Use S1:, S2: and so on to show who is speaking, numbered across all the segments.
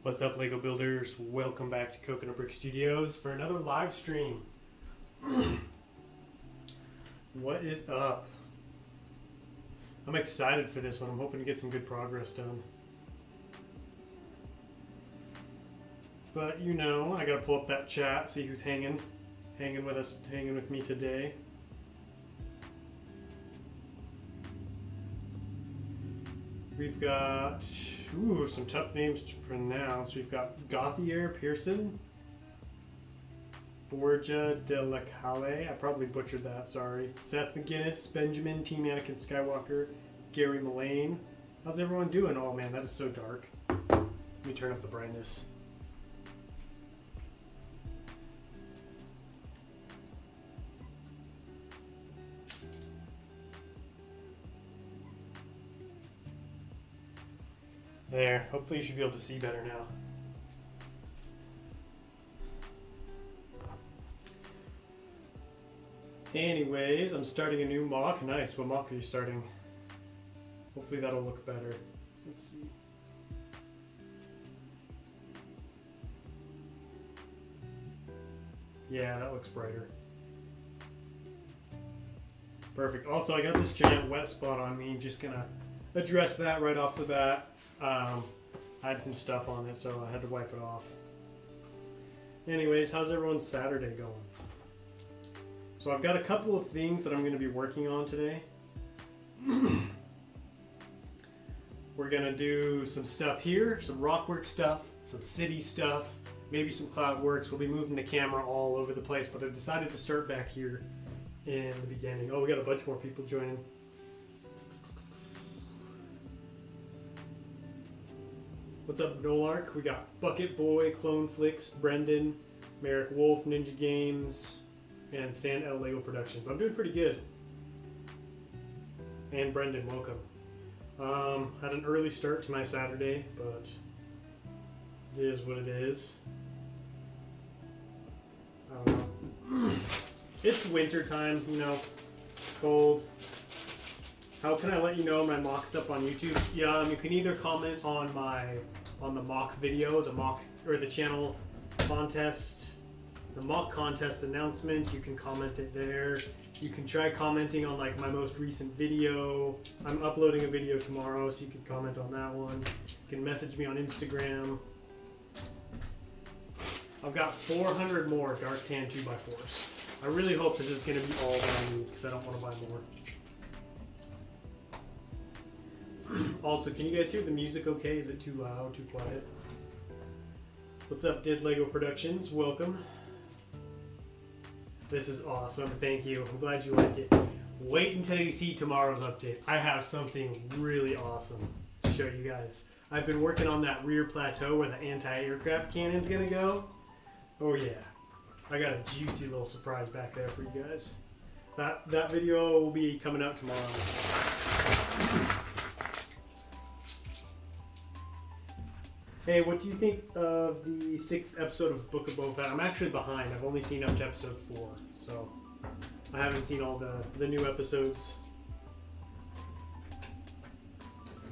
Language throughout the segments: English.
S1: What's up, Lego Builders? Welcome back to Coconut Brick Studios for another live stream. What is up? I'm excited for this one. I'm hoping to get some good progress done. But you know, I gotta pull up that chat, see who's hanging with us, hanging with me today. We've got some tough names to pronounce. We've got Gauthier Pearson, Borja de la Calle, I probably butchered that, sorry. Seth McGinnis, Benjamin, Team Anakin Skywalker, Gary Mullane. How's everyone doing? Oh man, that is so dark. Let me turn up the brightness. There, hopefully you should be able to see better now. Anyways, I'm starting a new mock. Nice, what mock are you starting? Hopefully that'll look better. Let's see. Yeah, that looks brighter. Perfect. Also, I got this giant wet spot on me. Just gonna address that right off the bat. I had some stuff on it, so I had to wipe it off. Anyways, how's everyone's Saturday going? So I've got a couple of things that I'm going to be working on today. We're going to do some stuff here, some rockwork stuff, some city stuff, maybe some cloud works. We'll be moving the camera all over the place, but I decided to start back here in the beginning. Oh, we got a bunch more people joining. What's up, Nolark? We got Bucket Boy, Clone Flicks, Brendan, Merrick Wolf, Ninja Games, and Sand L Lego Productions. I'm doing pretty good. And Brendan, welcome. Had an early start to my Saturday, but it is what it is. I don't know. It's winter time, you know, cold. How can I let you know my mock's up on YouTube? Yeah, you can either comment on the mock video, the channel contest, the mock contest announcement. You can comment it there. You can try commenting on like my most recent video. I'm uploading a video tomorrow, so you can comment on that one. You can message me on Instagram. I've got 400 more dark tan 2x4s. I really hope this is going to be all that I need because I don't want to buy more. Also, can you guys hear the music okay? Is it too loud, too quiet? What's up, Did Lego Productions? Welcome. This is awesome. Thank you. I'm glad you like it. Wait until you see tomorrow's update. I have something really awesome to show you guys. I've been working on that rear plateau where the anti-aircraft cannon's gonna go. Oh yeah. I got a juicy little surprise back there for you guys. That video will be coming out tomorrow. Hey, what do you think of the 6th episode of Book of Boba Fett? I'm actually behind. I've only seen up to episode 4, so I haven't seen all the new episodes.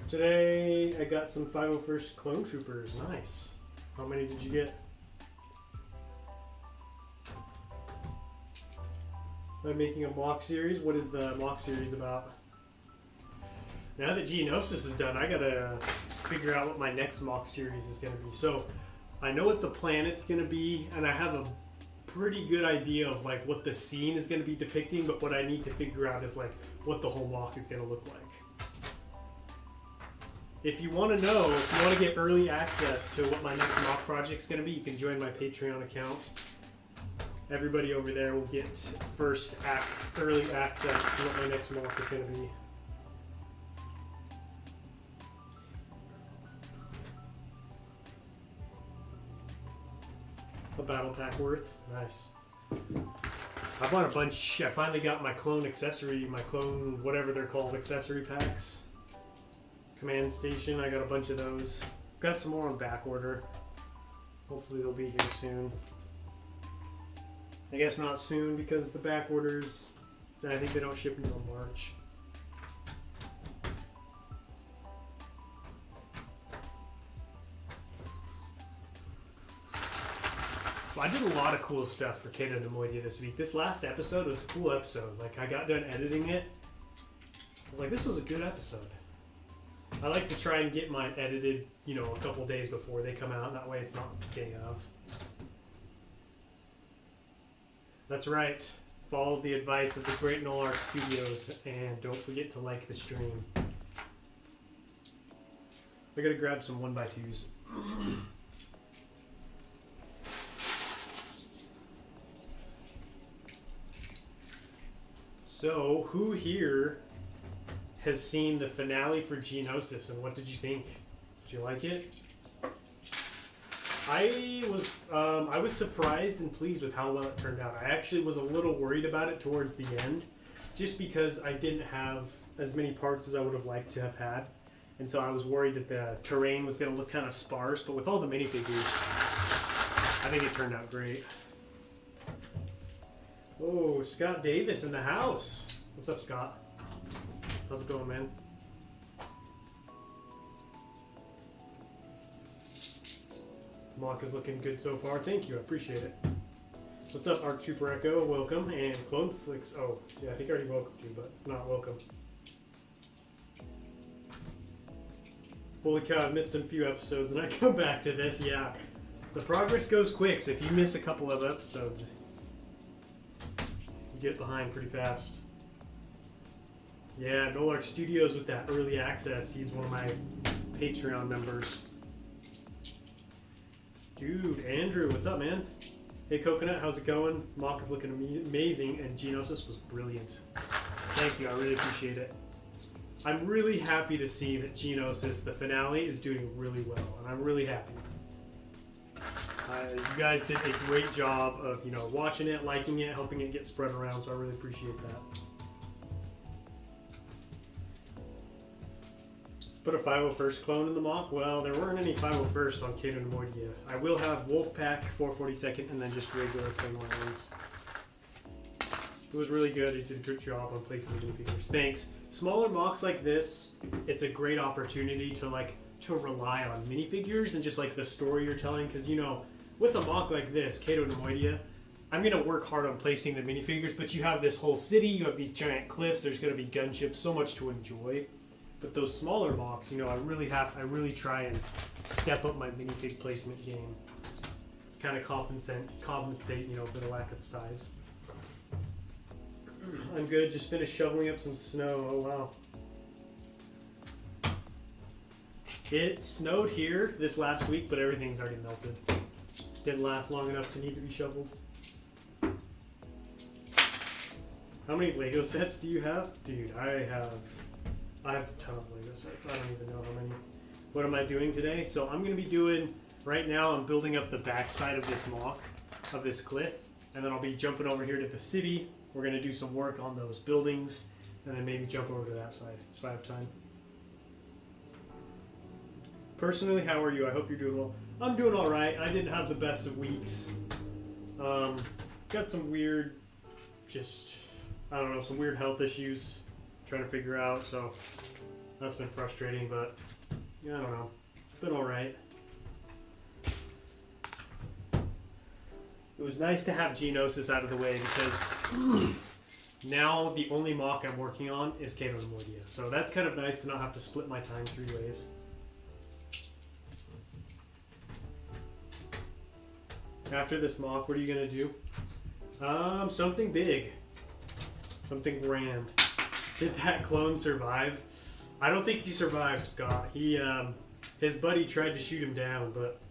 S1: Today, I got some 501st Clone Troopers. Nice. How many did you get? I'm making a mock series. What is the mock series about? Now that Geonosis is done, I gotta figure out what my next mock series is gonna be. So I know what the planet's gonna be, and I have a pretty good idea of like what the scene is gonna be depicting, but what I need to figure out is like what the whole mock is gonna look like. If you want to know, if you want to get early access to what my next mock project's gonna be, you can join my Patreon account. Everybody over there will get early access to what my next mock is gonna be. A battle pack worth. Nice. I bought a bunch. I finally got my clone accessory, my clone, whatever they're called, accessory packs. Command station, I got a bunch of those. Got some more on back order. Hopefully they'll be here soon. I guess not soon because the back orders, I think they don't ship until March. I did a lot of cool stuff for Cato Neimoidia this week. This last episode was a cool episode. Like, I got done editing it. I was like, this was a good episode. I like to try and get mine edited, you know, a couple days before they come out. That way it's not day of. That's right. Follow the advice of the great Nolark Studios, and don't forget to like the stream. I gotta grab some 1x2s. So, who here has seen the finale for Geonosis, and what did you think? Did you like it? I was surprised and pleased with how well it turned out. I actually was a little worried about it towards the end, just because I didn't have as many parts as I would have liked to have had. And so I was worried that the terrain was going to look kind of sparse, but with all the minifigures, I think it turned out great. Oh, Scott Davis in the house. What's up, Scott? How's it going, man? Mock is looking good so far. Thank you, I appreciate it. What's up, Arc Trooper Echo? Welcome. And Clone Flicks. Oh, yeah, I think I already welcomed you, but not welcome. Holy cow, I've missed a few episodes and I come back to this. Yeah, the progress goes quick, so if you miss a couple of episodes, you get behind pretty fast. Yeah, Nolark Studios with that early access. He's one of my Patreon members. Dude, Andrew, what's up, man? Hey, Coconut, how's it going? Mock is looking amazing, and Geonosis was brilliant. Thank you, I really appreciate it. I'm really happy to see that Geonosis, the finale, is doing really well, and I'm really happy. You guys did a great job of, you know, watching it, liking it, helping it get spread around, so I really appreciate that. Put a 501st clone in the mock? Well, there weren't any 501st on Cato Neimoidia. I will have Wolfpack, 442nd, and then just regular plain ones. It was really good. He did a good job on placing the minifigures. Thanks. Smaller mocks like this, it's a great opportunity to rely on minifigures and just like the story you're telling. Because, you know, with a mock like this, Cato Neimoidia, I'm going to work hard on placing the minifigures, but you have this whole city, you have these giant cliffs, there's going to be gunships, so much to enjoy. But those smaller mocks, you know, I really try and step up my minifig placement game. Kind of compensate, you know, for the lack of size. I'm good, just finished shoveling up some snow. Oh wow. It snowed here this last week, but everything's already melted. Didn't last long enough to need to be shoveled. How many Lego sets do you have? Dude, I have a ton of Lego sets. I don't even know how many. What am I doing today? So I'm going to be doing, right now I'm building up the backside of this mock, of this cliff, and then I'll be jumping over here to the city. We're going to do some work on those buildings, and then maybe jump over to that side if I have time. Personally, how are you? I hope you're doing well. I'm doing all right. I didn't have the best of weeks. Got some weird, some weird health issues trying to figure out, so that's been frustrating, but yeah, I don't know. It's been all right. It was nice to have Geonosis out of the way because now the only mock I'm working on is Cato Neimoidia. So that's kind of nice to not have to split my time 3 ways. After this mock, what are you going to do? Something big. Something grand. Did that clone survive? I don't think he survived, Scott. His buddy tried to shoot him down, but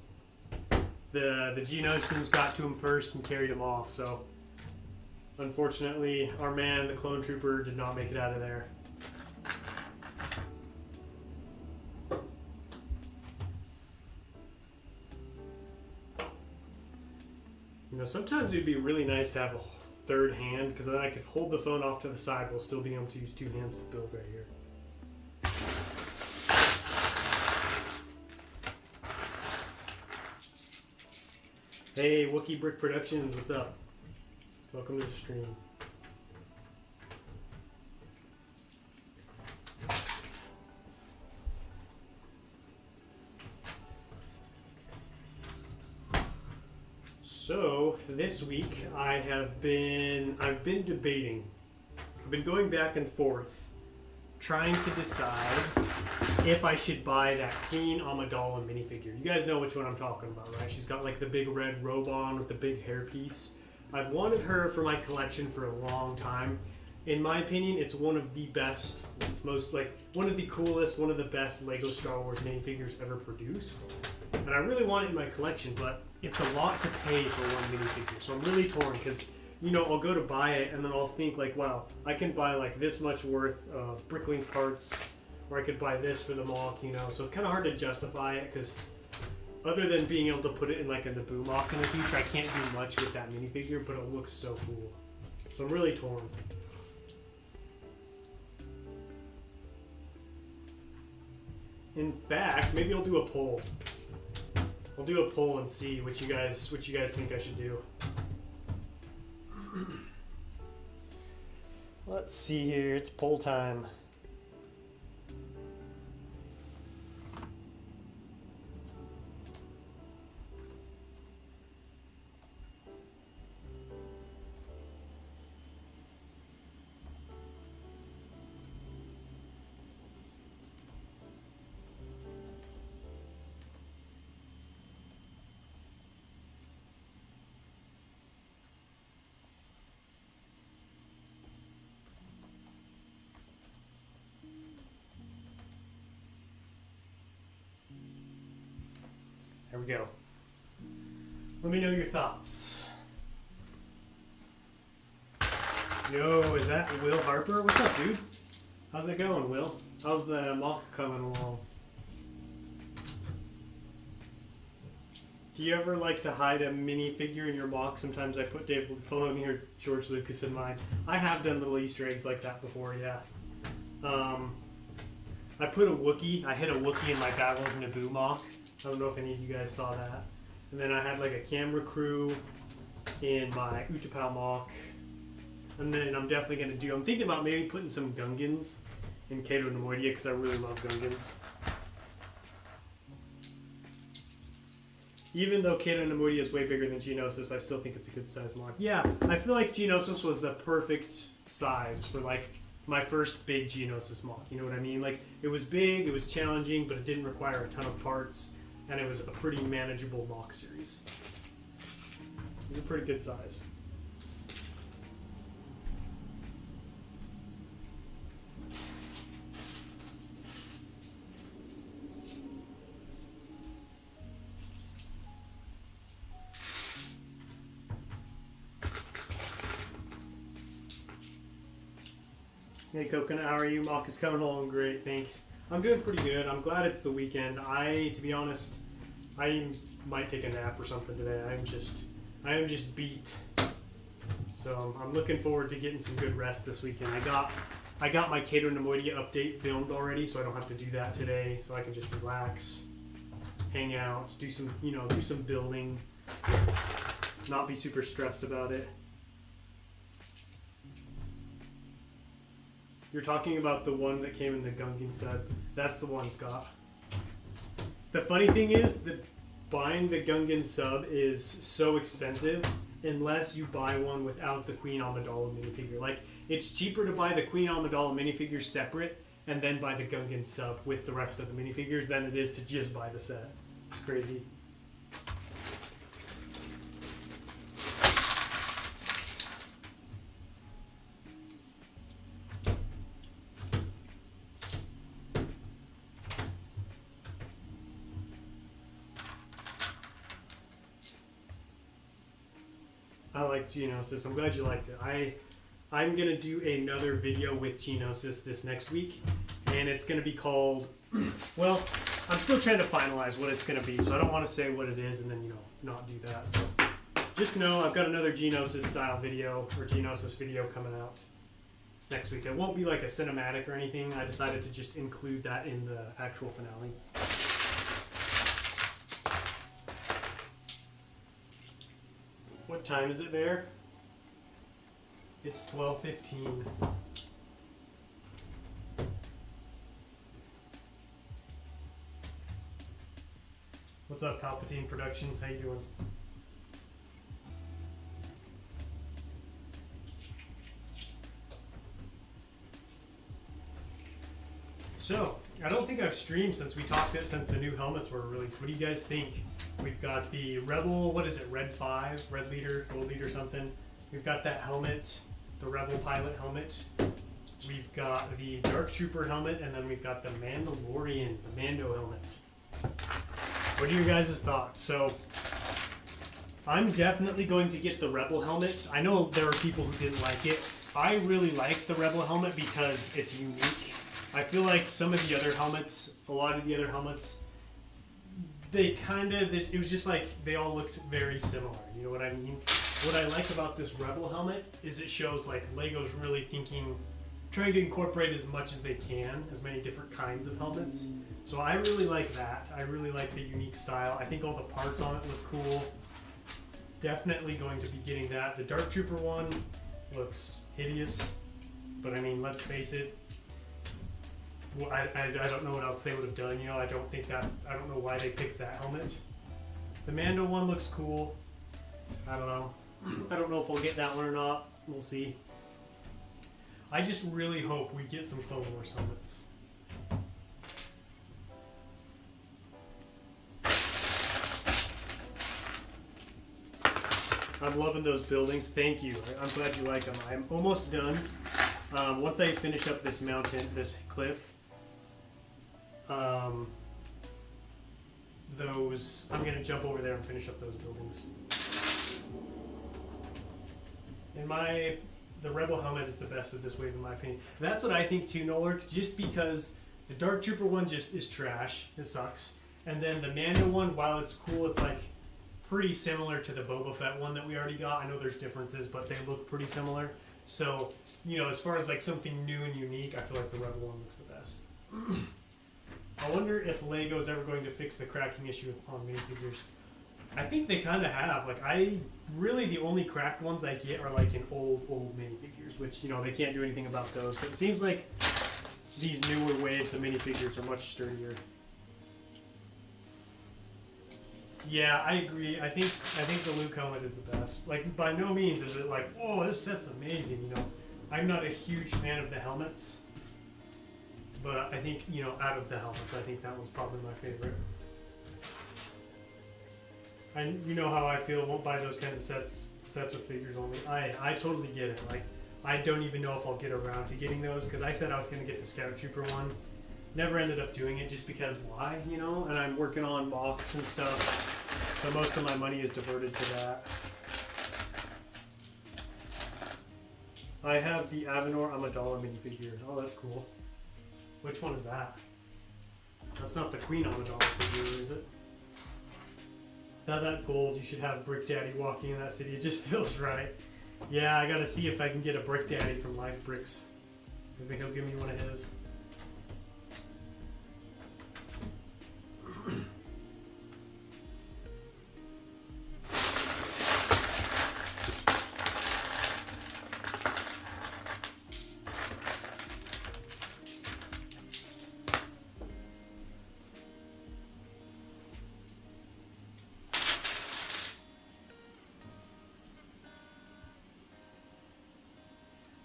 S1: the Geonosians got to him first and carried him off, so unfortunately our man, the clone trooper, did not make it out of there. You know, sometimes it would be really nice to have a third hand, because then I could hold the phone off to the side while still being able to use 2 hands to build right here. Hey, Wookie Brick Productions, what's up? Welcome to the stream. So this week I've been debating. I've been going back and forth, trying to decide if I should buy that Queen Amidala minifigure. You guys know which one I'm talking about, right? She's got like the big red robe on with the big hairpiece. I've wanted her for my collection for a long time. In my opinion, it's one of the best, one of the coolest, one of the best Lego Star Wars minifigures ever produced. And I really want it in my collection, but it's a lot to pay for one minifigure. So I'm really torn because, you know, I'll go to buy it and then I'll think like, wow, I can buy like this much worth of Bricklink parts, or I could buy this for the mock, you know. So it's kind of hard to justify it because other than being able to put it in like a Naboo mock in the future, I can't do much with that minifigure, but it looks so cool. So I'm really torn. In fact, maybe I'll do a poll. I'll do a poll and see what you guys think I should do. Let's see here. It's poll time. There we go. Let me know your thoughts. Yo, is that Will Harper? What's up, dude? How's it going, Will? How's the mock coming along? Do you ever like to hide a minifigure in your mock? Sometimes I put Dave Filoni or George Lucas in mine. I have done little Easter eggs like that before, yeah. I put a Wookiee. I hid a Wookiee in my Battle of Naboo mock. I don't know if any of you guys saw that. And then I had like a camera crew in my Utapau mock. And then I'm definitely going to I'm thinking about maybe putting some Gungans in Cato and Neimoidia because I really love Gungans. Even though Cato and Neimoidia is way bigger than Geonosis, I still think it's a good size mock. Yeah, I feel like Geonosis was the perfect size for like my first big Geonosis mock. You know what I mean? Like, it was big, it was challenging, but it didn't require a ton of parts. And it was a pretty manageable mock series. It was a pretty good size. Hey Coconut, how are you? Mock is coming along great, thanks. I'm doing pretty good. I'm glad it's the weekend. To be honest, I might take a nap or something today. I am just beat. So I'm looking forward to getting some good rest this weekend. I got my Cato and Neimoidia update filmed already, so I don't have to do that today. So I can just relax, hang out, do some building, not be super stressed about it. You're talking about the one that came in the Gungan set. That's the one, Scott. The funny thing is that buying the Gungan sub is so expensive unless you buy one without the Queen Amidala minifigure. Like, it's cheaper to buy the Queen Amidala minifigure separate and then buy the Gungan sub with the rest of the minifigures than it is to just buy the set. It's crazy. I like Geonosis. I'm glad you liked it. I'm going to do another video with Geonosis this next week, and it's going to be called, well, I'm still trying to finalize what it's going to be, so I don't want to say what it is and then, not do that. So just know I've got another Geonosis style video, or Geonosis video coming out. It's next week. It won't be like a cinematic or anything. I decided to just include that in the actual finale. What time is it there? It's 12:15. What's up, Palpatine Productions? How you doing? So, I don't think I've streamed since since the new helmets were released. What do you guys think? We've got the Rebel, what is it, Red 5, Red Leader, Gold Leader something. We've got that helmet, the Rebel Pilot helmet. We've got the Dark Trooper helmet, and then we've got the Mandalorian, the Mando helmet. What are your guys' thoughts? So, I'm definitely going to get the Rebel helmet. I know there are people who didn't like it. I really like the Rebel helmet because it's unique. I feel like some of the other helmets, a lot of the other helmets, it was just like they all looked very similar. You know what I mean? What I like about this Rebel helmet is it shows like Lego's really trying to incorporate as much as they can, as many different kinds of helmets. So I really like that. I really like the unique style. I think all the parts on it look cool. Definitely going to be getting that. The Dark Trooper one looks hideous, but I mean, let's face it. Well, I don't know what else they would have done. You know, I don't know why they picked that helmet. The Mando one looks cool. I don't know. I don't know if we'll get that one or not. We'll see. I just really hope we get some Clone Wars helmets. I'm loving those buildings. Thank you. I'm glad you like them. I'm almost done. Once I finish up this mountain, this cliff, I'm going to jump over there and finish up those buildings. The Rebel helmet is the best of this wave in my opinion. That's what I think too, Nolark, just because the Dark Trooper one just is trash. It sucks. And then the Mando one, while it's cool, it's like pretty similar to the Boba Fett one that we already got. I know there's differences, but they look pretty similar. So, you know, as far as like something new and unique, I feel like the Rebel one looks the best. I wonder if Lego's ever going to fix the cracking issue on minifigures. I think they kind of have. Like, the only cracked ones I get are like in old minifigures, which, you know, they can't do anything about those. But it seems like these newer waves of minifigures are much sturdier. Yeah, I agree. I think the Luke helmet is the best. Like, by no means is it like, oh, this set's amazing, you know. I'm not a huge fan of the helmets. But I think, you know, out of the helmets, I think that one's probably my favorite. And you know how I feel, won't buy those kinds of sets with figures only. I totally get it. Like, I don't even know if I'll get around to getting those, because I said I was going to get the Scout Trooper one. Never ended up doing it just because why, you know? And I'm working on mocks and stuff, so most of my money is diverted to that. I have the Avenor Amidala minifigure. Oh, that's cool. Which one is that? That's not the Queen Amidala figure, is it? That gold, you should have Brick Daddy walking in that city. It just feels right. Yeah, I gotta see if I can get a Brick Daddy from Life Bricks. Maybe he'll give me one of his.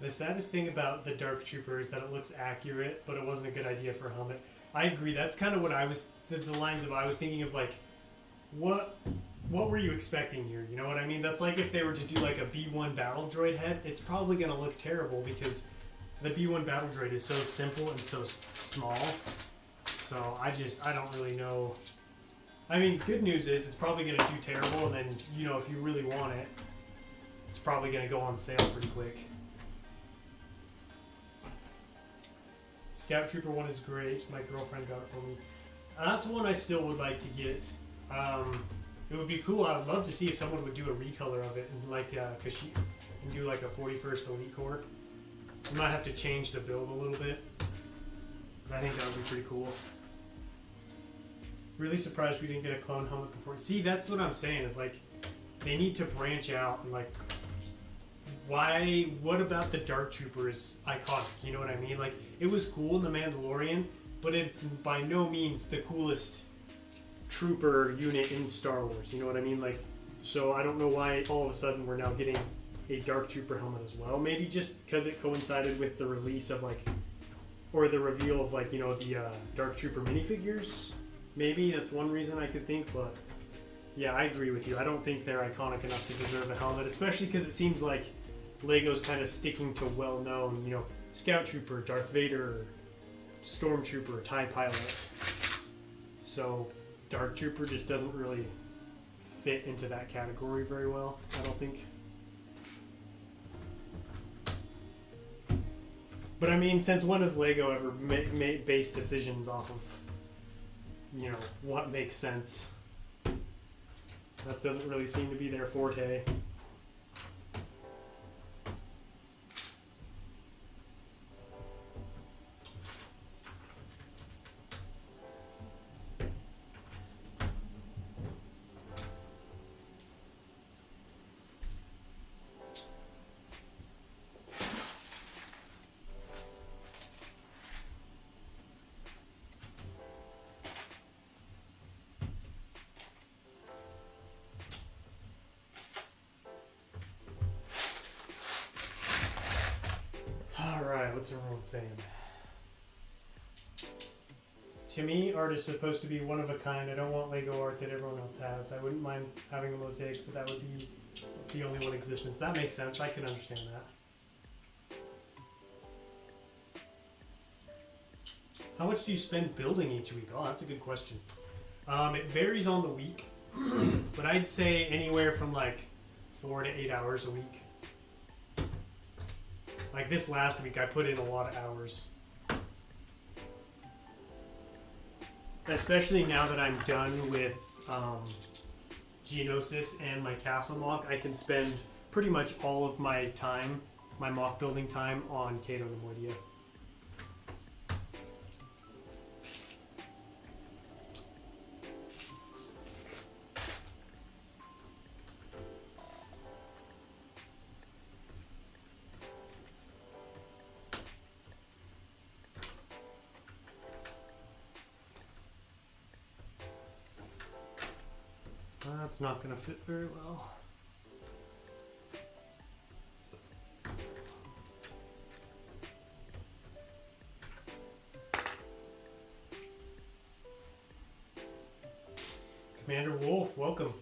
S1: The saddest thing about the Dark Trooper is that it looks accurate, but it wasn't a good idea for a helmet. I agree. That's kind of what I was, the lines of I was thinking of, like, what were you expecting here? You know what I mean? That's like if they were to do like a B1 battle droid head, it's probably going to look terrible because the B1 battle droid is so simple and so small. So I don't really know. I mean, good news is it's probably going to do terrible, and then, you know, if you really want it, it's probably going to go on sale pretty quick. Scout Trooper one is great. My girlfriend got it for me. That's one I still would like to get. It would be cool. I would love to see if someone would do a recolor of it and like Kashyyyk and do like a 41st Elite Corps. We might have to change the build a little bit, but I think that would be pretty cool. Really surprised we didn't get a clone helmet before. See, that's what I'm saying. Is like they need to branch out and like. Why? What about the Dark Trooper is iconic? You know what I mean? Like, it was cool in The Mandalorian, but it's by no means the coolest trooper unit in Star Wars. You know what I mean? Like, so I don't know why all of a sudden we're now getting a Dark Trooper helmet as well. Maybe just because it coincided with the release of like, or the reveal of like, you know, the Dark Trooper minifigures. Maybe that's one reason I could think, but yeah, I agree with you. I don't think they're iconic enough to deserve a helmet, especially because it seems like Lego's kind of sticking to well-known, you know, Scout Trooper, Darth Vader, Stormtrooper, TIE Pilot. So Dark Trooper just doesn't really fit into that category very well, I don't think. But I mean, since when has Lego ever based decisions off of, you know, what makes sense? That doesn't really seem to be their forte. What's everyone saying? To me, art is supposed to be one of a kind. I don't want Lego art that everyone else has. I wouldn't mind having a mosaic, but that would be the only one in existence. That makes sense. I can understand that. How much do you spend building each week? Oh, that's a good question. It varies on the week, but I'd say anywhere from like 4 to 8 hours a week. Like this last week, I put in a lot of hours. Especially now that I'm done with Geonosis and my castle mock, I can spend pretty much all of my time, my mock building time, on Cato Neimoidia. That's not going to fit very well. Commander Wolf, welcome.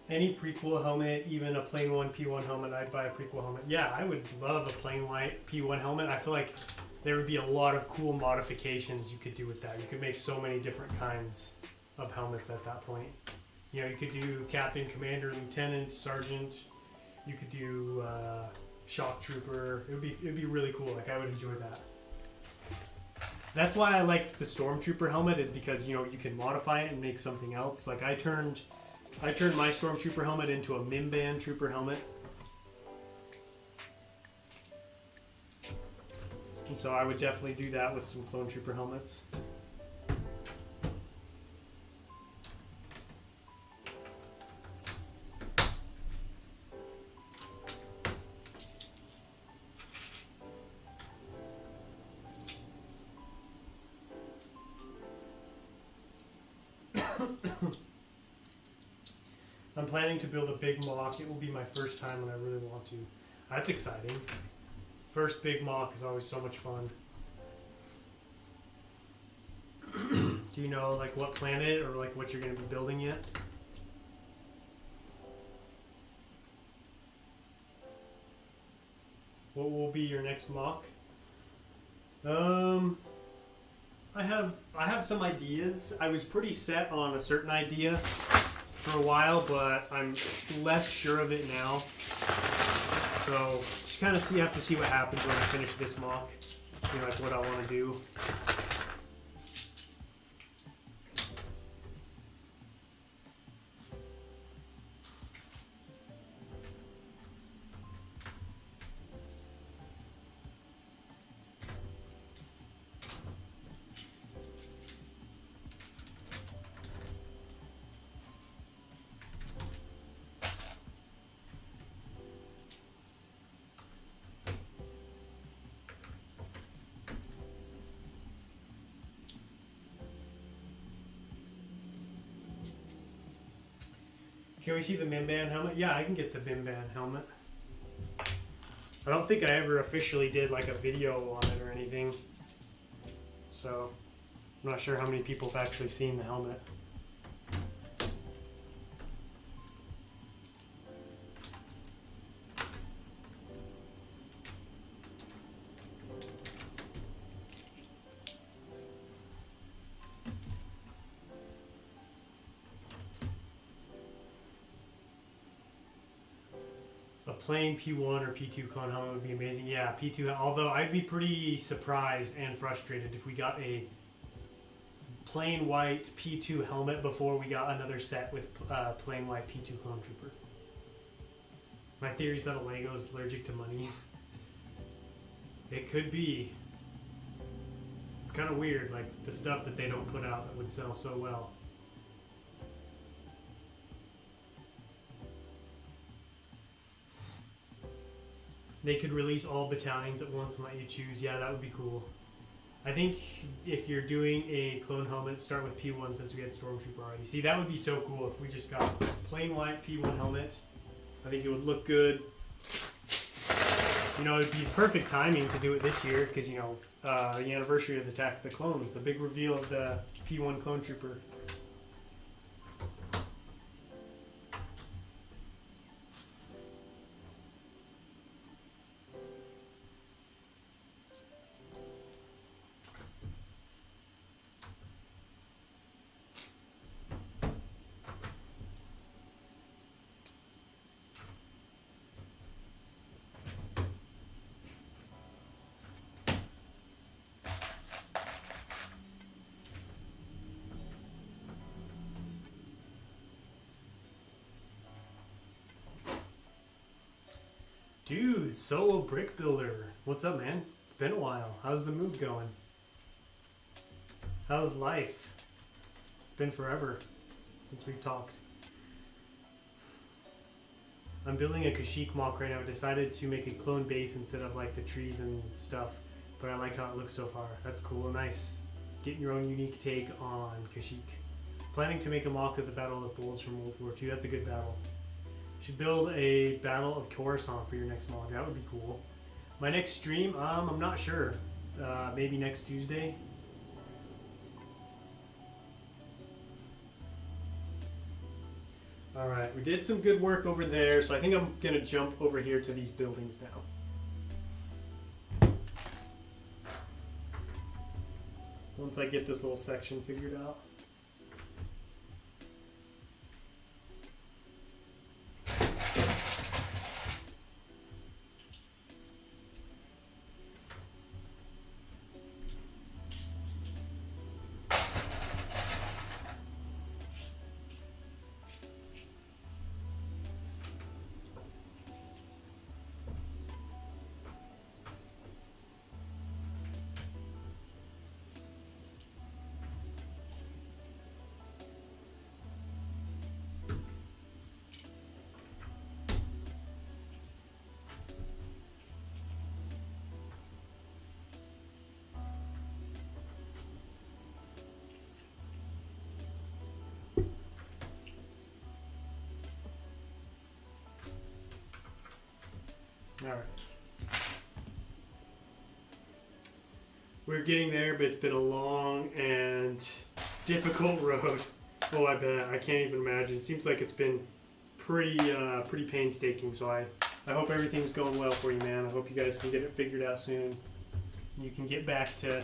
S1: Any prequel helmet, even a plain one P1 helmet, I'd buy a prequel helmet. Yeah, I would love a plain white P1 helmet. I feel like there would be a lot of cool modifications you could do with that. You could make so many different kinds of helmets at that point. You know, you could do Captain, Commander, Lieutenant, Sergeant. You could do Shock Trooper. It would be really cool. Like, I would enjoy that. That's why I liked the Stormtrooper helmet, is because, you know, you can modify it and make something else. Like, I turned my Stormtrooper helmet into a Mimban Trooper helmet. And so I would definitely do that with some Clone Trooper helmets. I'm planning to build a big mock. It will be my first time and I really want to. That's exciting. First big mock is always so much fun. Do you know like what planet or like what you're going to be building yet? What will be your next mock? I have some ideas. I was pretty set on a certain idea for a while, but I'm less sure of it now. So just kind of have to see what happens when I finish this mock. See like what I want to do. Can we see the Mimban helmet? Yeah, I can get the Mimban helmet. I don't think I ever officially did like a video on it or anything. So I'm not sure how many people have actually seen the helmet. Plain P1 or P2 clone helmet would be amazing. Yeah, P2, although I'd be pretty surprised and frustrated if we got a plain white P2 helmet before we got another set with plain white P2 clone trooper. My theory is that a Lego is allergic to money. It could be. It's kind of weird, like the stuff that they don't put out that would sell so well. They could release all battalions at once and let you choose. Yeah, that would be cool. I think if you're doing a clone helmet, start with P1 since we had Stormtrooper already. See, that would be so cool if we just got plain white P1 helmet. I think it would look good. You know, it'd be perfect timing to do it this year because, you know, the anniversary of the Attack of the Clones, the big reveal of the P1 clone trooper. Dude, solo brick builder. What's up, man? It's been a while. How's the move going? How's life? It's been forever since we've talked. I'm building a Kashyyyk mock right now. I decided to make a clone base instead of like the trees and stuff, but I like how it looks so far. That's cool, nice. Getting your own unique take on Kashyyyk. Planning to make a mock of the Battle of the Bulge from World War II. That's a good battle. Should build a Battle of Coruscant for your next mod. That would be cool. My next stream, I'm not sure. Maybe next Tuesday. Alright, we did some good work over there, so I think I'm going to jump over here to these buildings now. Once I get this little section figured out. Alright. We're getting there, but it's been a long and difficult road. Oh, I bet. I can't even imagine. It seems like it's been pretty painstaking, so I hope everything's going well for you, man. I hope you guys can get it figured out soon. You can get back to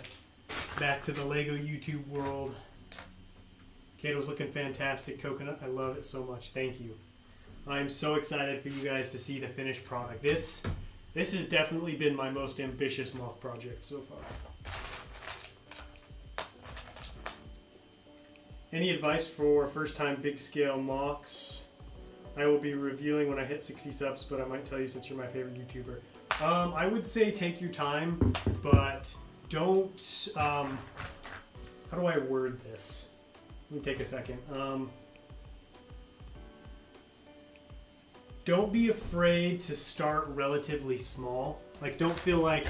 S1: the Lego YouTube world. Cato's looking fantastic, Coconut. I love it so much. Thank you. I'm so excited for you guys to see the finished product. This has definitely been my most ambitious mock project so far. Any advice for first-time big-scale mocks? I will be reviewing when I hit 60 subs, but I might tell you since you're my favorite YouTuber. I would say take your time, but don't... how do I word this? Let me take a second. Don't be afraid to start relatively small. Like, don't feel like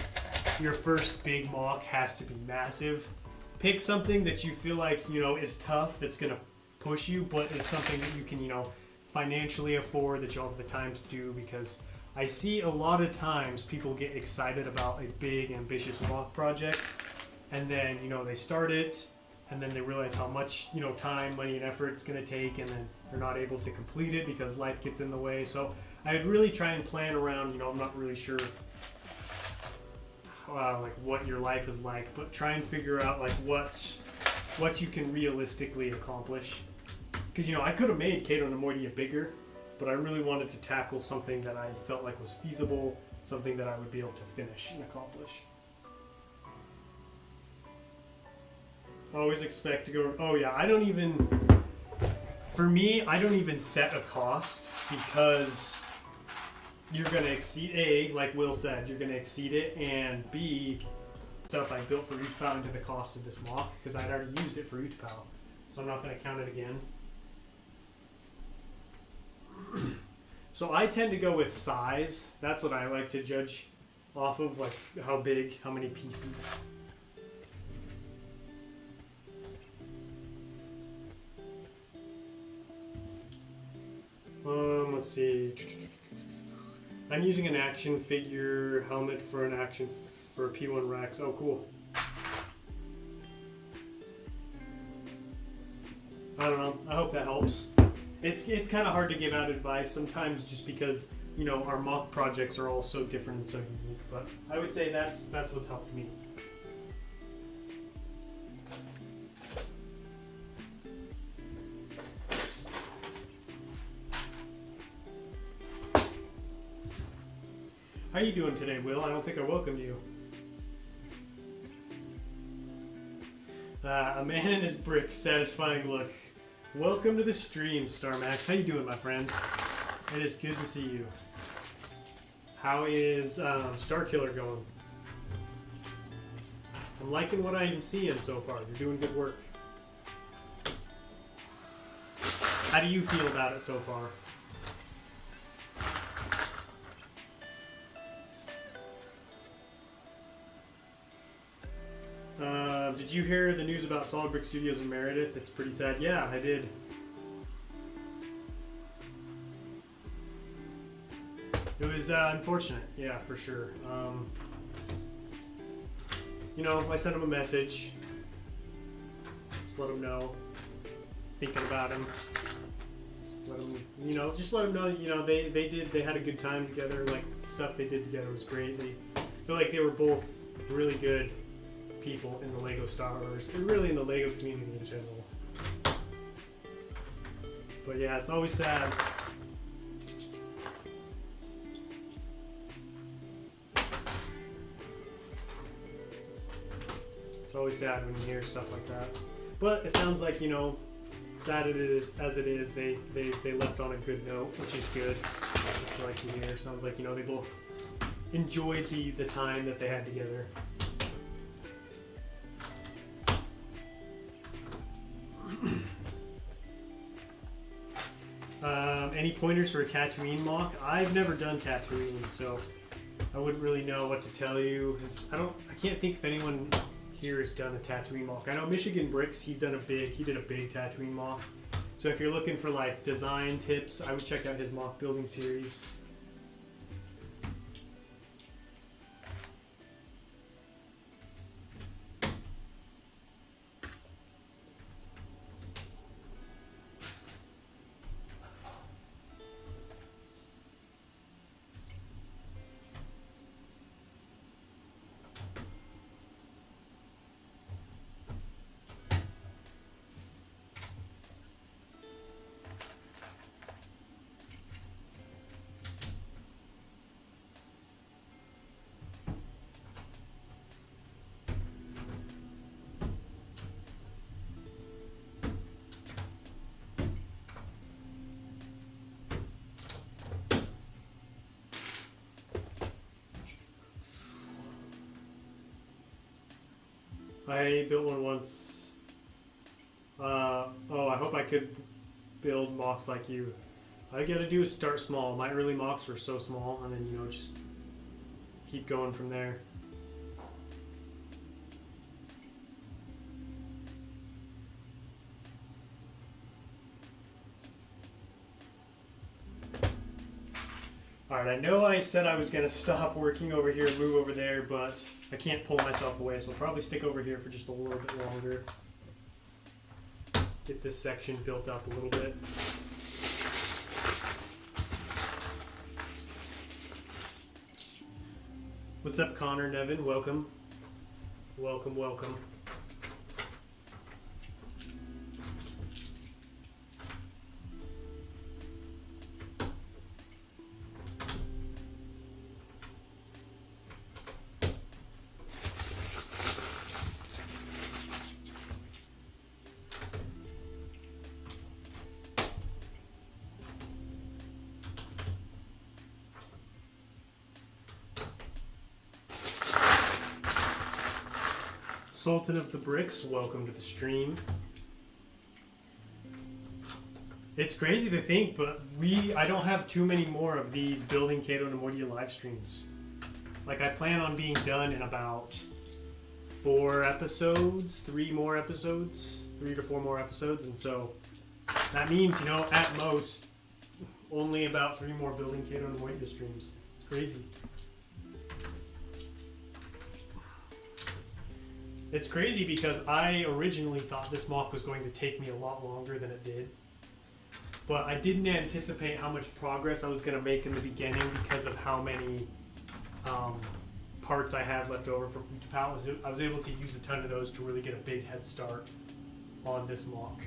S1: your first big mock has to be massive. Pick something that you feel like, you know, is tough, that's gonna push you, but is something that you can, you know, financially afford, that you'll have the time to do, because I see a lot of times people get excited about a big, ambitious mock project, and then, you know, they start it, and then they realize how much, you know, time, money, and effort it's going to take, and then they're not able to complete it because life gets in the way. So I'd really try and plan around, you know, I'm not really sure like what your life is like, but try and figure out like what you can realistically accomplish. Because, you know, I could have made Cato Neimoidia bigger, but I really wanted to tackle something that I felt like was feasible, something that I would be able to finish and accomplish. Always expect to go, oh yeah, for me, I don't even set a cost, because you're going to exceed, A, like Will said, you're going to exceed it, and B, stuff I built for UTPOW into the cost of this mock, because I'd already used it for UTPOW, so I'm not going to count it again. So I tend to go with size. That's what I like to judge off of, like how big, how many pieces. Let's see. I'm using an action figure helmet for an action for P1 Rex. Oh, cool. I don't know. I hope that helps. It's kind of hard to give out advice sometimes, just because, you know, our mock projects are all so different and so unique. But I would say that's what's helped me. How are you doing today, Will? I don't think I welcomed you. A man in his brick, satisfying look. Welcome to the stream, Starmax. How you doing, my friend? It is good to see you. How is Starkiller going? I'm liking what I'm seeing so far. You're doing good work. How do you feel about it so far? Did you hear the news about Solid Brick Studios in Meredith? It's pretty sad. Yeah, I did. It was unfortunate. Yeah, for sure. You know, I sent him a message. Just let him know. Thinking about him. Let him, you know, just let him know, you know, they had a good time together. Like, the stuff they did together was great. They feel like they were both really good people in the LEGO Star Wars, and really in the LEGO community in general. But yeah, it's always sad. It's always sad when you hear stuff like that. But it sounds like, you know, sad as it is, they left on a good note, which is good. Which I like to hear. Sounds like, you know, they both enjoyed the time that they had together. Any pointers for a Tatooine mock? I've never done Tatooine, so I wouldn't really know what to tell you. I can't think if anyone here has done a Tatooine mock. I know Michigan Bricks, he did a big Tatooine mock. So if you're looking for like design tips, I would check out his mock building series. I built one once. Oh, I hope I could build mocks like you. All I gotta do is start small. My early mocks were so small, and then, you know, just keep going from there. Alright, I know I said I was going to stop working over here and move over there, but I can't pull myself away, so I'll probably stick over here for just a little bit longer. Get this section built up a little bit. What's up, Connor, Nevin? Welcome. Welcome, welcome. Sultan of the Bricks, welcome to the stream. It's crazy to think, but I don't have too many more of these building Cato Neimoidia live streams. Like, I plan on being done in about 4 episodes, 3 more episodes, 3 to 4 more episodes, and so that means, you know, at most, only about 3 more building Cato Neimoidia streams. It's crazy. It's crazy because I originally thought this mock was going to take me a lot longer than it did. But I didn't anticipate how much progress I was going to make in the beginning because of how many parts I had left over from Prequel. I was able to use a ton of those to really get a big head start on this mock.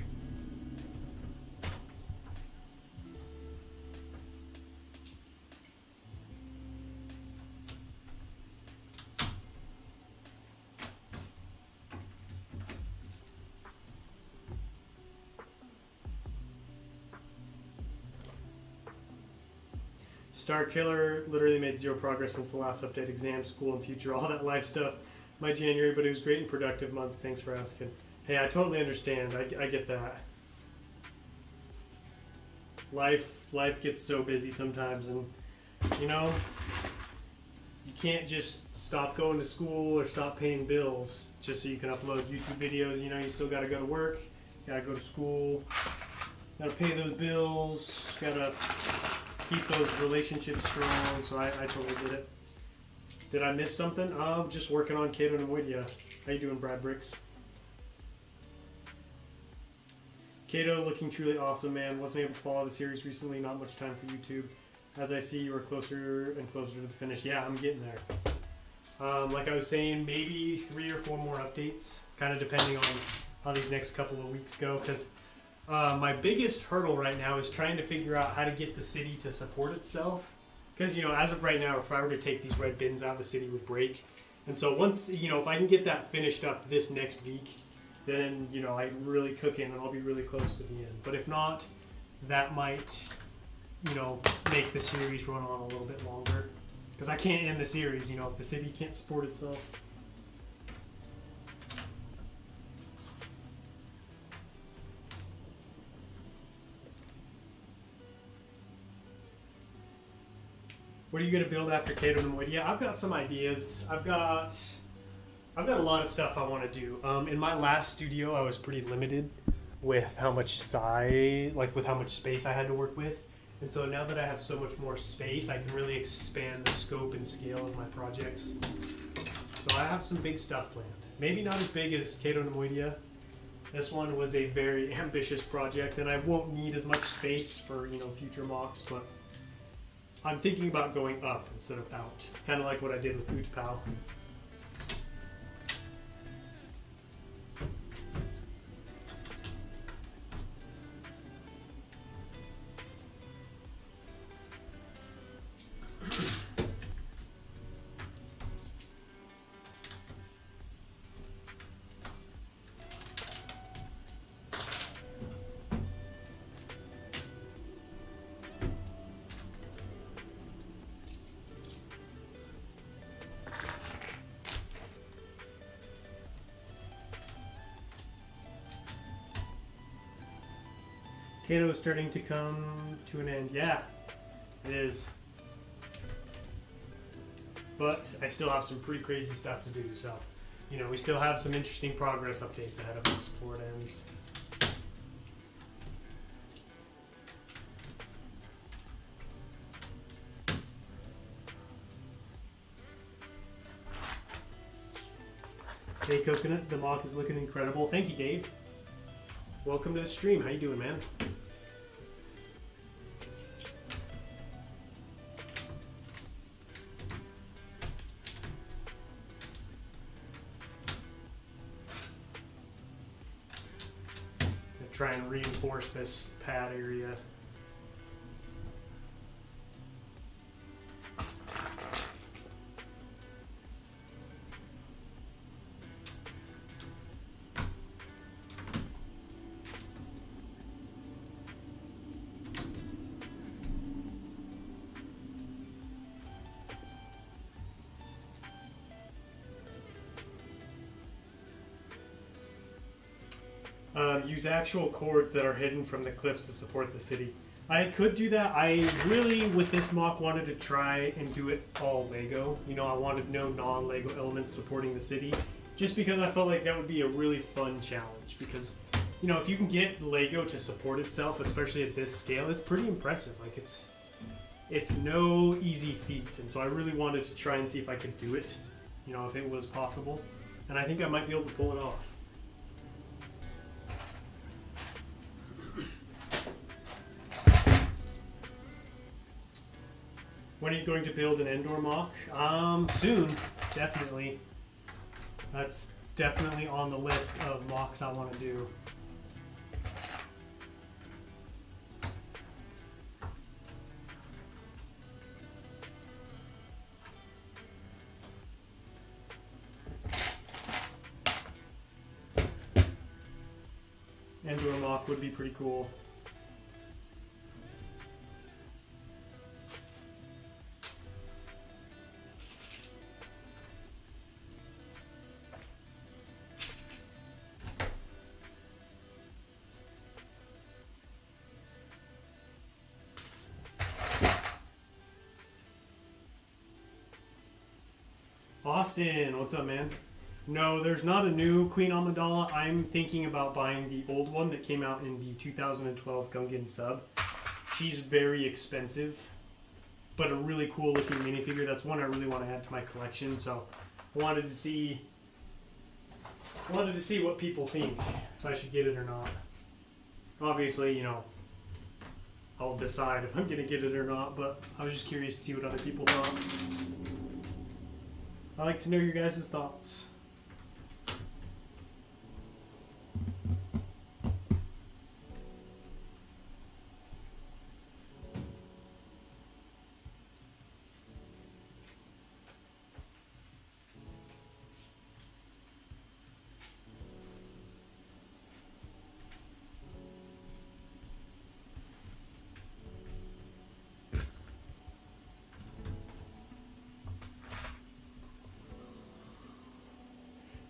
S1: Star Killer literally made 0 progress since the last update. Exam, school, and future, all that life stuff. My January, but it was great and productive month. Thanks for asking. Hey, I totally understand. I get that. Life gets so busy sometimes, and you know, you can't just stop going to school or stop paying bills just so you can upload YouTube videos. You know, you still got to go to work, got to go to school, got to pay those bills, got to keep those relationships strong, so I totally get it. Did I miss something? Just working on Cato Neimoidia. How you doing, Brad Bricks? Cato looking truly awesome, man. Wasn't able to follow the series recently, not much time for YouTube. As I see, you are closer and closer to the finish. Yeah, I'm getting there. Like I was saying, maybe 3 or 4 more updates, kind of depending on how these next couple of weeks go, because my biggest hurdle right now is trying to figure out how to get the city to support itself. Because, you know, as of right now, if I were to take these red bins out, the city would break. And so once, you know, if I can get that finished up this next week, then, you know, I'm really cooking and I'll be really close to the end. But if not, that might, you know, make the series run on a little bit longer. Because I can't end the series, you know, if the city can't support itself. What are you going to build after Cato Neimoidia? I've got some ideas. I've got a lot of stuff I want to do. In my last studio, I was pretty limited with how much size, like with how much space I had to work with. And so now that I have so much more space, I can really expand the scope and scale of my projects. So I have some big stuff planned. Maybe not as big as Cato Neimoidia. This one was a very ambitious project, and I won't need as much space for, you know, future mocks, but I'm thinking about going up instead of out, kind of like what I did with Prequel. Cato is starting to come to an end. Yeah, it is. But I still have some pretty crazy stuff to do, so, you know, we still have some interesting progress updates ahead of us before it ends. Hey Coconut, the mock is looking incredible. Thank you, Dave. Welcome to the stream. How you doing, man? Try and reinforce this pad area. Use actual cords that are hidden from the cliffs to support the city. I could do that. I really, with this mock, wanted to try and do it all Lego. You know, I wanted no non-Lego elements supporting the city, just because I felt like that would be a really fun challenge. Because, you know, if you can get Lego to support itself, especially at this scale, it's pretty impressive. Like, it's no easy feat, and so I really wanted to try and see if I could do it, you know, if it was possible. And I think I might be able to pull it off. When are you going to build an Endor mock? Soon, definitely. That's definitely on the list of mocks I want to do. Endor mock would be pretty cool. Austin, what's up, man? No, there's not a new Queen Amidala. I'm thinking about buying the old one that came out in the 2012 Gungan sub. She's very expensive, but a really cool looking minifigure. That's one I really want to add to my collection. So I wanted to see what people think, if I should get it or not. Obviously, you know, I'll decide if I'm gonna get it or not, but I was just curious to see what other people thought. I like to know your guys' thoughts.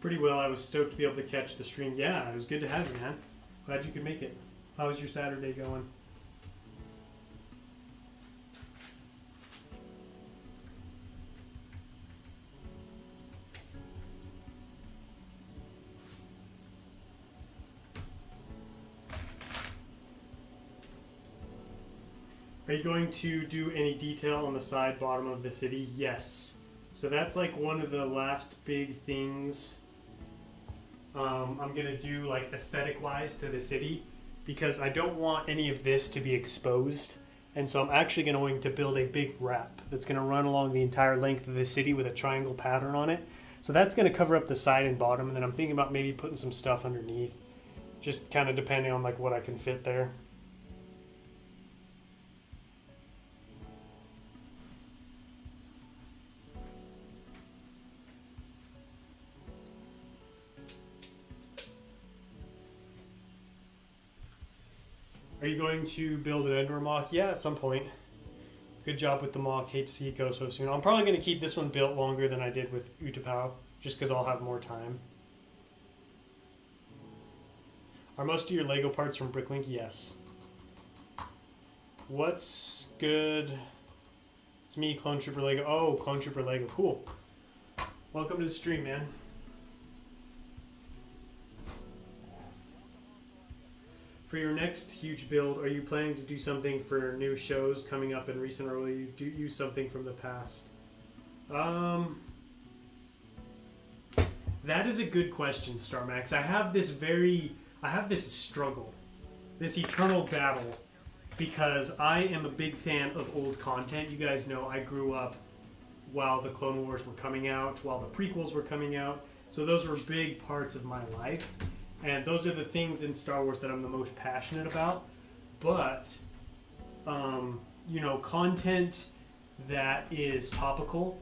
S1: Pretty well. I was stoked to be able to catch the stream. Yeah, it was good to have you, man. Glad you could make it. How was your Saturday going? Are you going to do any detail on the side bottom of the city? Yes. So that's like one of the last big things I'm going to do, like, aesthetic-wise to the city, because I don't want any of this to be exposed. And so I'm actually going to build a big wrap that's going to run along the entire length of the city with a triangle pattern on it. So that's going to cover up the side and bottom, and then I'm thinking about maybe putting some stuff underneath, just kind of depending on, like, what I can fit there. Are you going to build an Endor mock? Yeah, at some point. Good job with the mock. Hate to see it go so soon. I'm probably going to keep this one built longer than I did with Utapau, just because I'll have more time. Are most of your Lego parts from Bricklink? Yes. What's good? It's me, Clone Trooper Lego. Oh, Clone Trooper Lego. Cool. Welcome to the stream, man. For your next huge build, are you planning to do something for new shows coming up in recent, or will you use something from the past? That is a good question, StarMax. I have this struggle, this eternal battle, because I am a big fan of old content. You guys know I grew up while the Clone Wars were coming out, while the prequels were coming out. So those were big parts of my life. And those are the things in Star Wars that I'm the most passionate about. But, content that is topical,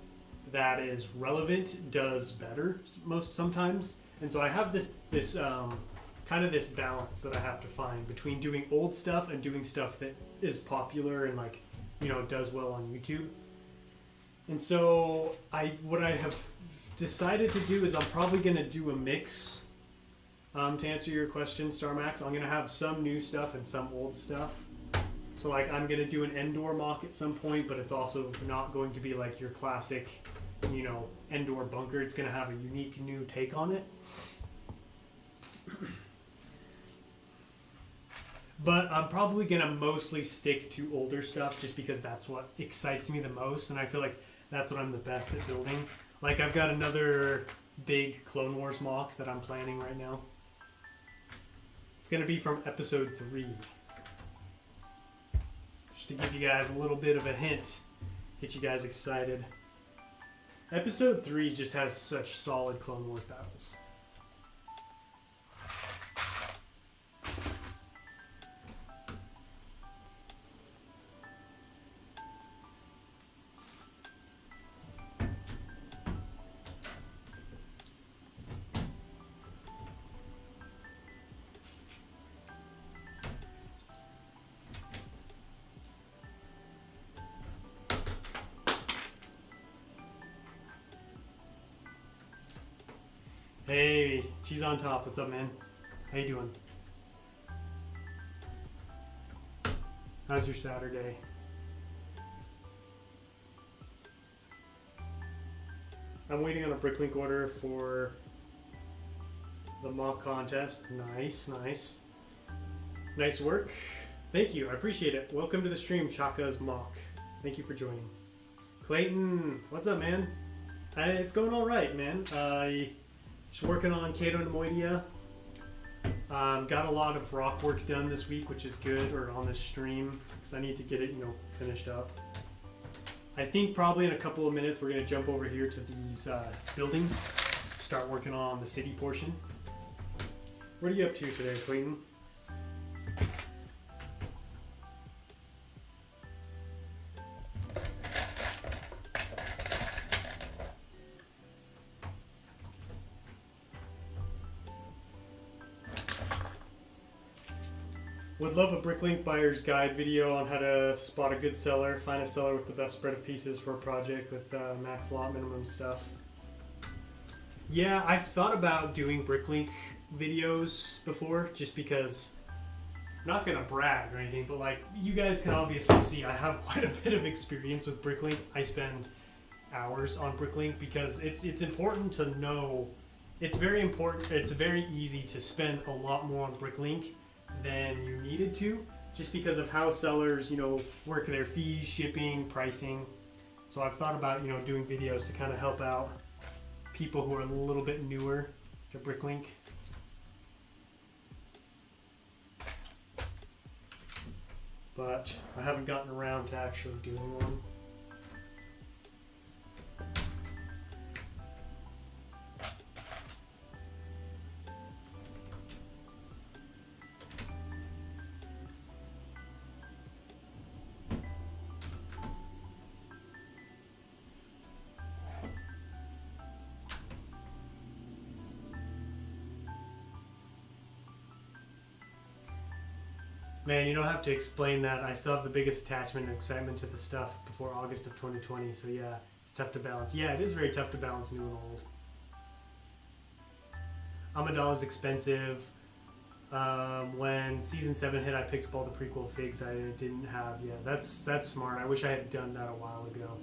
S1: that is relevant, does better sometimes. And so I have this kind of this balance that I have to find between doing old stuff and doing stuff that is popular and does well on YouTube. And so what I have decided to do is I'm probably going to do a mix. To answer your question, StarMax, I'm going to have some new stuff and some old stuff. So I'm going to do an Endor mock at some point, but it's also not going to be like your classic, Endor bunker. It's going to have a unique new take on it. But I'm probably going to mostly stick to older stuff just because that's what excites me the most, and I feel like that's what I'm the best at building. I've got another big Clone Wars mock that I'm planning right now. It's going to be from episode 3. Just to give you guys a little bit of a hint, get you guys excited. Episode 3 just has such solid Clone Wars battles. Hey, cheese on top. What's up, man? How you doing? How's your Saturday? I'm waiting on a Bricklink order for the mock contest. Nice. Nice work. Thank you. I appreciate it. Welcome to the stream, Chaka's mock. Thank you for joining. Clayton, what's up, man? It's going all right, man. Just working on Cato Neimoidia. Got a lot of rock work done this week, which is good, or on this stream, because I need to get it, finished up. I think probably in a couple of minutes we're going to jump over here to these buildings, start working on the city portion. What are you up to today, Clayton? Would love a Bricklink buyer's guide video on how to spot a good seller, find a seller with the best spread of pieces for a project with max lot minimum stuff. Yeah, I've thought about doing Bricklink videos before, just because, I'm not gonna brag or anything, but you guys can obviously see I have quite a bit of experience with Bricklink. I spend hours on Bricklink because it's important to know. It's very important. It's very easy to spend a lot more on Bricklink than you needed to, just because of how sellers, work their fees, shipping, pricing. So I've thought about, doing videos to kind of help out people who are a little bit newer to Bricklink. But I haven't gotten around to actually doing one. Man, you don't have to explain that. I still have the biggest attachment and excitement to the stuff before August of 2020. So yeah, it's tough to balance. Yeah, it is very tough to balance new and old. Amidala is expensive. When season 7 hit, I picked up all the prequel figs I didn't have. Yeah, that's smart. I wish I had done that a while ago.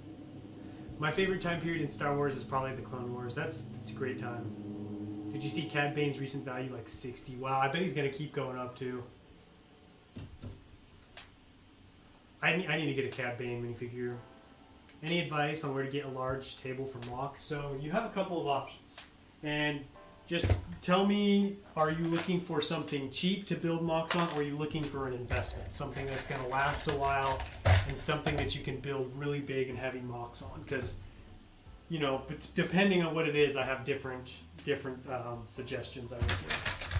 S1: My favorite time period in Star Wars is probably the Clone Wars. That's a great time. Did you see Cad Bane's recent value, 60? Wow, I bet he's gonna keep going up too. I need to get a Cad Bane minifigure. Any advice on where to get a large table for mock? So you have a couple of options. And just tell me, are you looking for something cheap to build mocks on, or are you looking for an investment? Something that's going to last a while and something that you can build really big and heavy mocks on? Because, you know, depending on what it is, I have different suggestions I would give.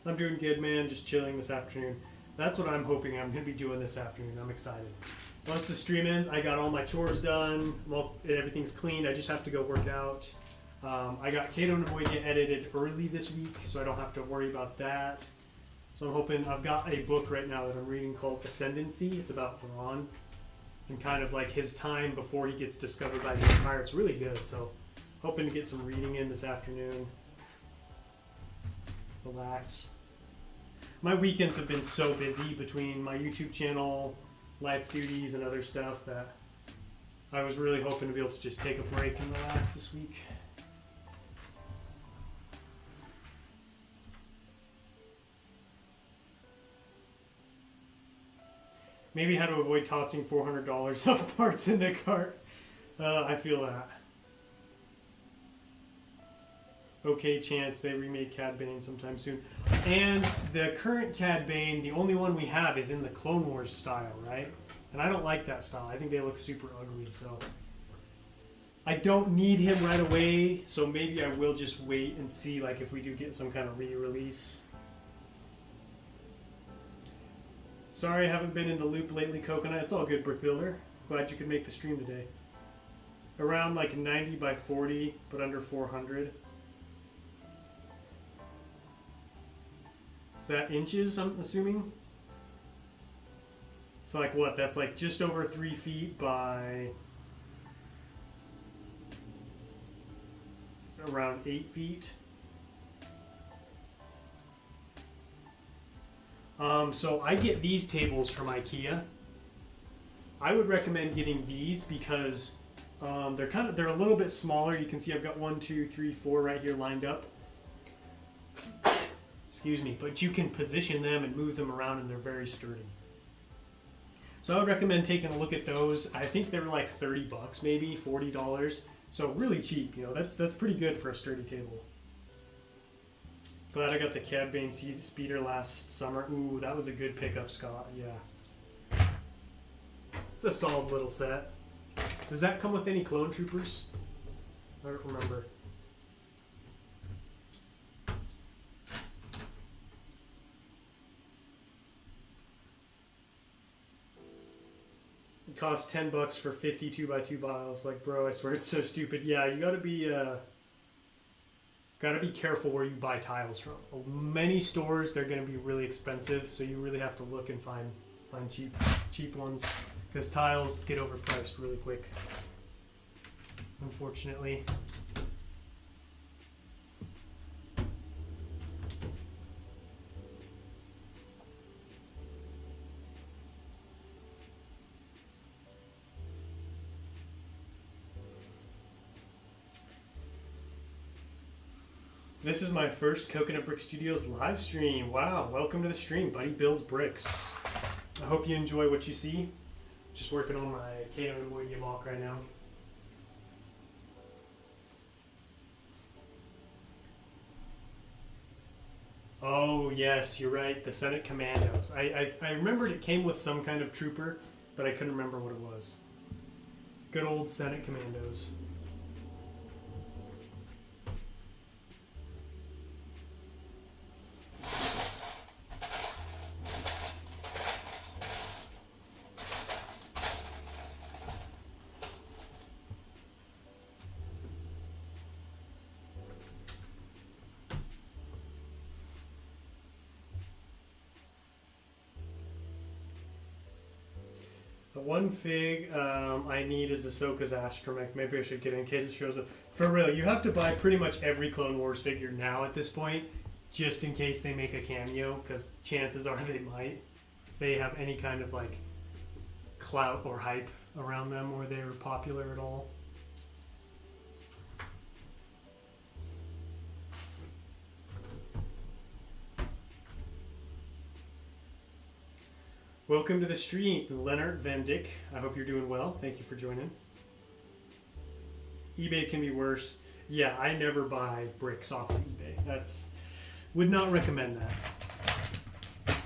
S1: I'm doing good, man. Just chilling this afternoon. That's what I'm hoping I'm going to be doing this afternoon. I'm excited. Once the stream ends, I got all my chores done. Well, everything's cleaned. I just have to go work out. I got Cato and Neimoidia edited early this week, so I don't have to worry about that. So I'm hoping, I've got a book right now that I'm reading called Ascendancy. It's about Thrawn and kind of like his time before he gets discovered by the Empire. It's really good, so hoping to get some reading in this afternoon. Relax. My weekends have been so busy between my YouTube channel, life duties, and other stuff that I was really hoping to be able to just take a break and relax this week. Maybe how to avoid tossing $400 of parts in the cart. I feel that. Okay, chance they remake Cad Bane sometime soon. And the current Cad Bane, the only one we have is in the Clone Wars style, right? And I don't like that style. I think they look super ugly, so I don't need him right away, so maybe I will just wait and see like if we do get some kind of re-release. Sorry I haven't been in the loop lately, Coconut. It's all good, Brick Builder. Glad you could make the stream today. Around like 90 by 40, but under 400. Is that inches, I'm assuming? So like what? That's like just over 3 feet by around 8 feet. So I get these tables from IKEA. I would recommend getting these because they're a little bit smaller. You can see I've got 1, 2, 3, 4 right here lined up. Excuse me, but you can position them and move them around and they're very sturdy. So I would recommend taking a look at those. I think they were like 30 bucks, maybe $40. So really cheap, you know, that's pretty good for a sturdy table. Glad I got the Cad Bane speeder last summer. Ooh, that was a good pickup, Scott, yeah. It's a solid little set. Does that come with any clone troopers? I don't remember. It costs 10 bucks for 52 by 2 miles. Like, bro, I swear it's so stupid. Yeah, you gotta be careful where you buy tiles from. Many stores, they're gonna be really expensive, so you really have to look and find cheap ones, because tiles get overpriced really quick, unfortunately. This is my first Coconut Brick Studios live stream. Wow, welcome to the stream. Buddy builds bricks. I hope you enjoy what you see. Just working on my Cato and Neimoidia mock right now. Oh yes, you're right. The Senate Commandos. I remembered it came with some kind of trooper, but I couldn't remember what it was. Good old Senate Commandos. One fig I need is Ahsoka's astromech. Maybe I should get it in case it shows up. For real, you have to buy pretty much every Clone Wars figure now at this point, just in case they make a cameo, because chances are they might. If they have any kind of like clout or hype around them, or they're popular at all. Welcome to the stream, Leonard Van Dyck. I hope you're doing well. Thank you for joining. eBay can be worse. Yeah, I never buy bricks off of eBay. Would not recommend that.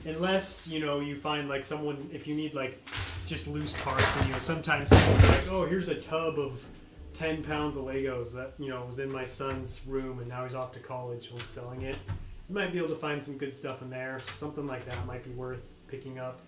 S1: Unless, you know, you find like someone, if you need like just loose parts, and you know, sometimes someone will be like, oh, here's a tub of 10 pounds of Legos that, you know, was in my son's room and now he's off to college and selling it. You might be able to find some good stuff in there. Something like that might be worth picking up.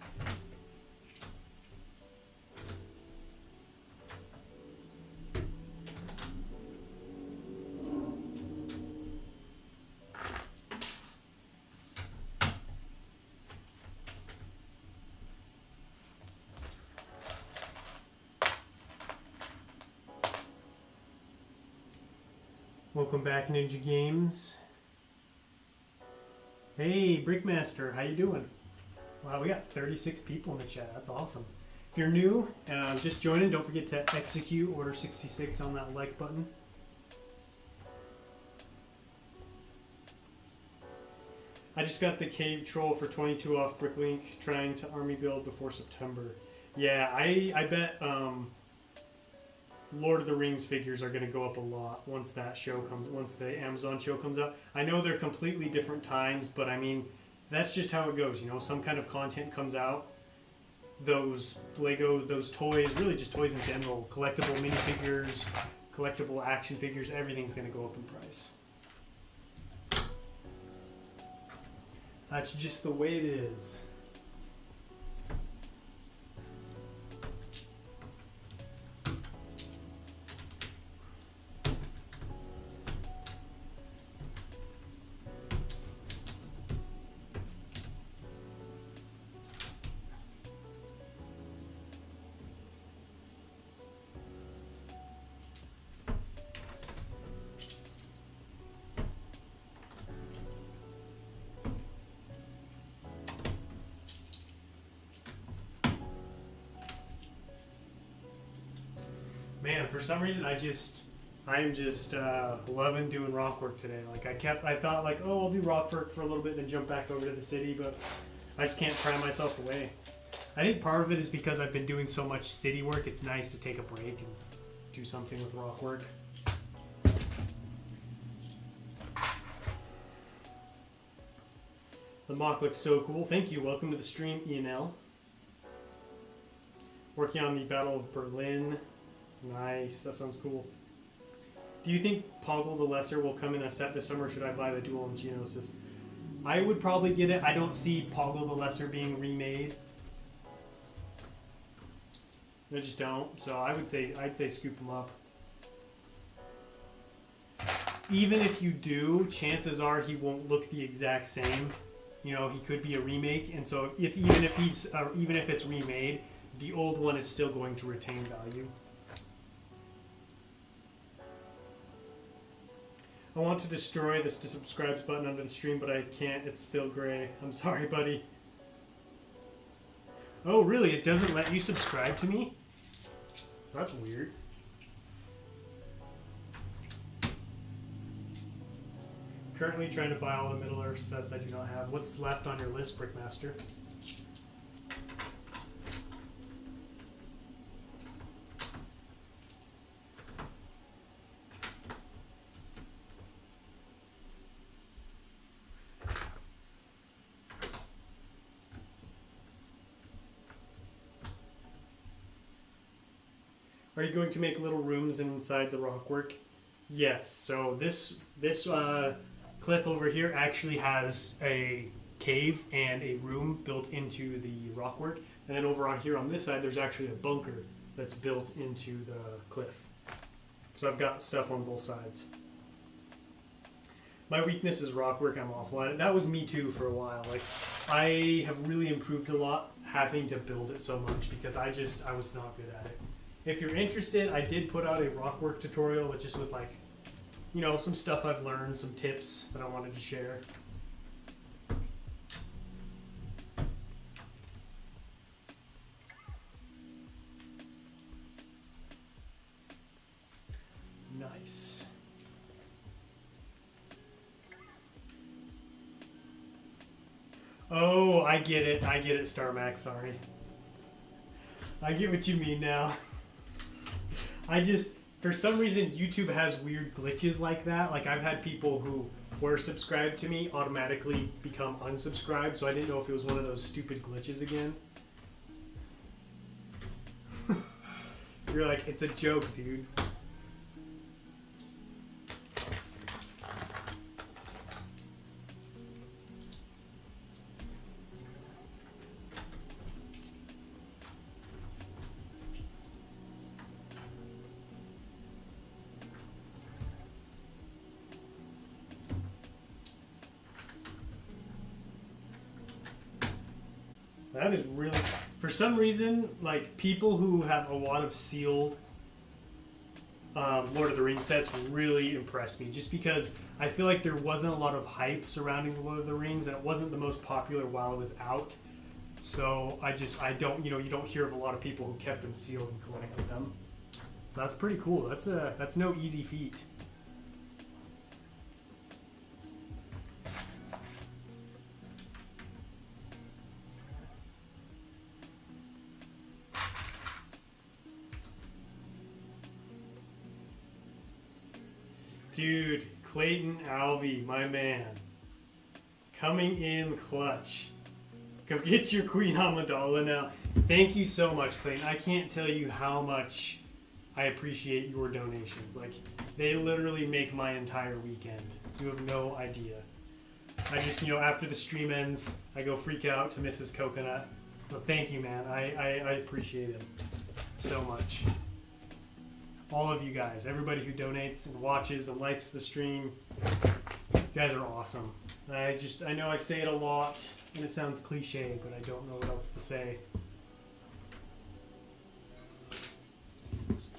S1: Welcome back, Ninja Games. Hey, Brickmaster, how you doing? Wow, we got 36 people in the chat. That's awesome. If you're new, just joining, don't forget to execute Order 66 on that like button. I just got the Cave Troll for 22 off Bricklink, trying to army build before September. Yeah, I bet Lord of the Rings figures are going to go up a lot once that show comes, once the Amazon show comes out. I know they're completely different times, but I mean, that's just how it goes. You know, some kind of content comes out, those Lego, those toys, really just toys in general, collectible minifigures, collectible action figures, everything's going to go up in price. That's just the way it is. Man, for some reason I'm just loving doing rock work today. Like I thought like, oh, I'll do rock work for a little bit, then jump back over to the city, but I just can't pry myself away. I think part of it is because I've been doing so much city work. It's nice to take a break and do something with rock work. The mock looks so cool. Thank you. Welcome to the stream, ENL. Working on the Battle of Berlin. Nice, that sounds cool. Do you think Poggle the Lesser will come in a set this summer, or should I buy the Duel and Geonosis? I would probably get it. I don't see Poggle the Lesser being remade. I just don't. So I'd say scoop them up. Even if you do, chances are he won't look the exact same. You know, he could be a remake, and so even if it's remade, the old one is still going to retain value. I want to destroy this subscribes button under the stream, but I can't. It's still gray. I'm sorry, buddy. Oh, really? It doesn't let you subscribe to me? That's weird. Currently trying to buy all the Middle-earth sets I do not have. What's left on your list, Brickmaster? Are you going to make little rooms inside the rockwork? Yes. So this cliff over here actually has a cave and a room built into the rockwork, and then over on here on this side, there's actually a bunker that's built into the cliff. So I've got stuff on both sides. My weakness is rockwork. I'm awful at it. That was me too for a while. Like, I have really improved a lot having to build it so much because I was not good at it. If you're interested, I did put out a rockwork tutorial just with like, you know, some stuff I've learned, some tips that I wanted to share. Nice. Oh, I get it. I get it, Star Max. Sorry. I get what you mean now. I just, for some reason, YouTube has weird glitches like that. Like, I've had people who were subscribed to me automatically become unsubscribed, so I didn't know if it was one of those stupid glitches again. You're like, it's a joke, dude. That is really, for some reason, like, people who have a lot of sealed Lord of the Rings sets really impressed me, just because I feel like there wasn't a lot of hype surrounding the Lord of the Rings, and it wasn't the most popular while it was out. So I don't, you don't hear of a lot of people who kept them sealed and collected them. So that's pretty cool. That's no easy feat. Dude, Clayton Alvey, my man. Coming in clutch. Go get your Queen Amidala now. Thank you so much, Clayton. I can't tell you how much I appreciate your donations. Like, they literally make my entire weekend. You have no idea. I just, after the stream ends, I go freak out to Mrs. Coconut. So thank you, man. I appreciate it so much. All of you guys, everybody who donates and watches and likes the stream, you guys are awesome. I know I say it a lot and it sounds cliche, but I don't know what else to say.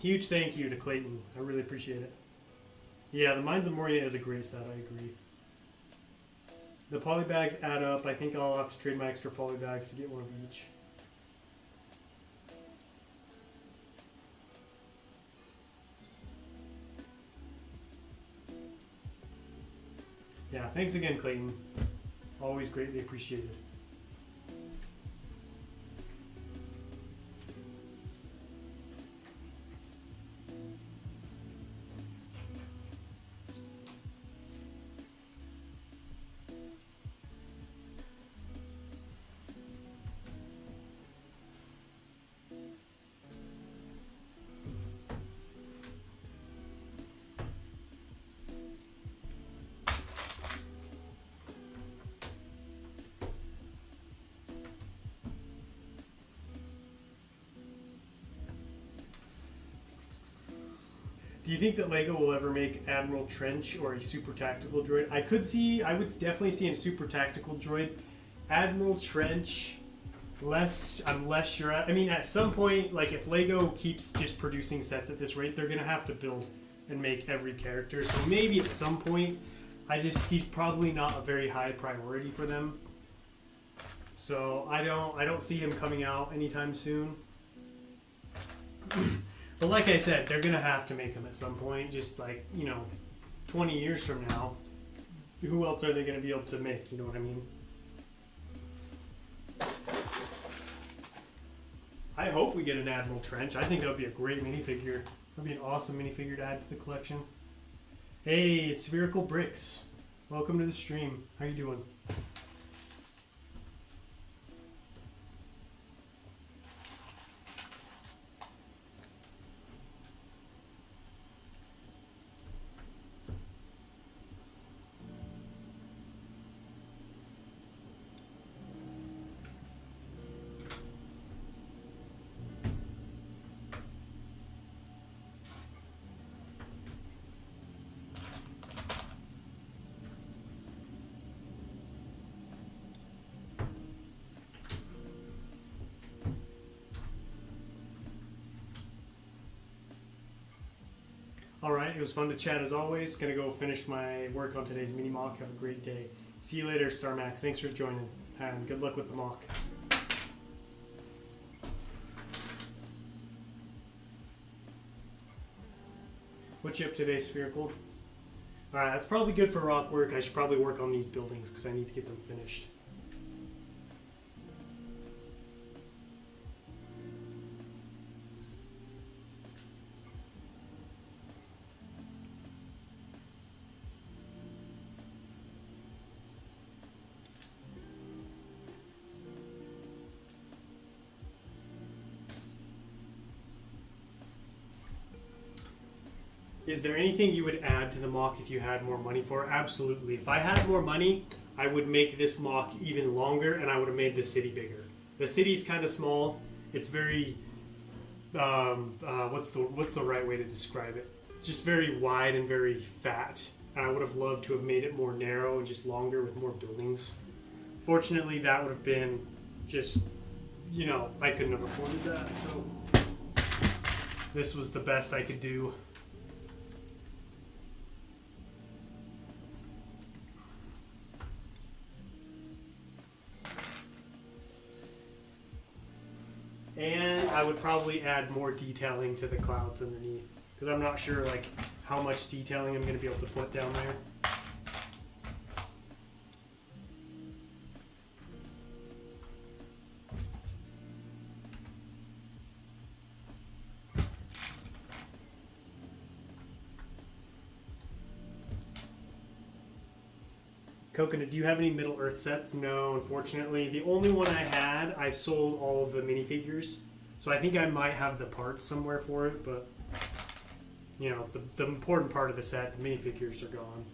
S1: Huge thank you to Clayton. I really appreciate it. Yeah, the Mines of Moria is a great set, I agree. The polybags add up. I think I'll have to trade my extra polybags to get one of each. Yeah, thanks again, Clayton. Always greatly appreciated. Do you think that LEGO will ever make Admiral Trench or a super tactical droid? I would definitely see a super tactical droid. Admiral Trench, I'm less sure. I mean, at some point, like, if LEGO keeps just producing sets at this rate, they're going to have to build and make every character. So maybe at some point, he's probably not a very high priority for them. So I don't see him coming out anytime soon. But like I said, they're going to have to make them at some point. Just like, 20 years from now, who else are they going to be able to make? You know what I mean? I hope we get an Admiral Trench. I think that would be a great minifigure. That would be an awesome minifigure to add to the collection. Hey, it's Spherical Bricks. Welcome to the stream. How you doing? Alright, it was fun to chat as always. Gonna go finish my work on today's mini mock. Have a great day. See you later, Star Max. Thanks for joining. And good luck with the mock. What you up today, Spherical? Alright, that's probably good for rock work. I should probably work on these buildings because I need to get them finished. Is there anything you would add to the mock if you had more money for it? Absolutely. If I had more money, I would make this mock even longer, and I would have made the city bigger. The city's kind of small. It's very, what's the right way to describe it? It's just very wide and very fat. And I would have loved to have made it more narrow and just longer with more buildings. Fortunately, that would have been just, you know, I couldn't have afforded that. So this was the best I could do. And I would probably add more detailing to the clouds underneath, because I'm not sure like how much detailing I'm going to be able to put down there. Coconut, do you have any Middle Earth sets? No, unfortunately. The only one I had, I sold all of the minifigures. So I think I might have the parts somewhere for it, but, you know, the important part of the set, the minifigures, are gone.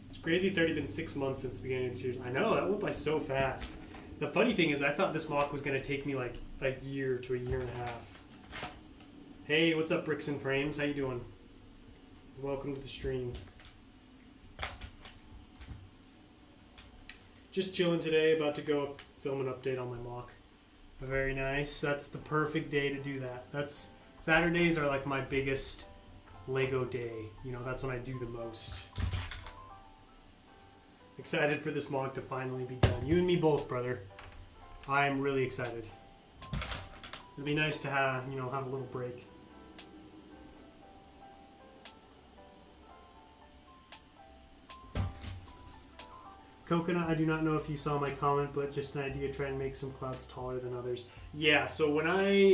S1: It's crazy it's already been 6 months since the beginning of the series. I know, that went by so fast. The funny thing is, I thought this mock was going to take me like a year to a year and a half. Hey, what's up, Bricks and Frames? How you doing? Welcome to the stream. Just chilling today, about to go film an update on my mock. Very nice. That's the perfect day to do that. Saturdays are like my biggest Lego day. You know, that's when I do the most. Excited for this mock to finally be done. You and me both, brother. I'm really excited. It'd be nice to have a little break. Coconut, I do not know if you saw my comment, but just an idea, try and make some clouds taller than others. Yeah, so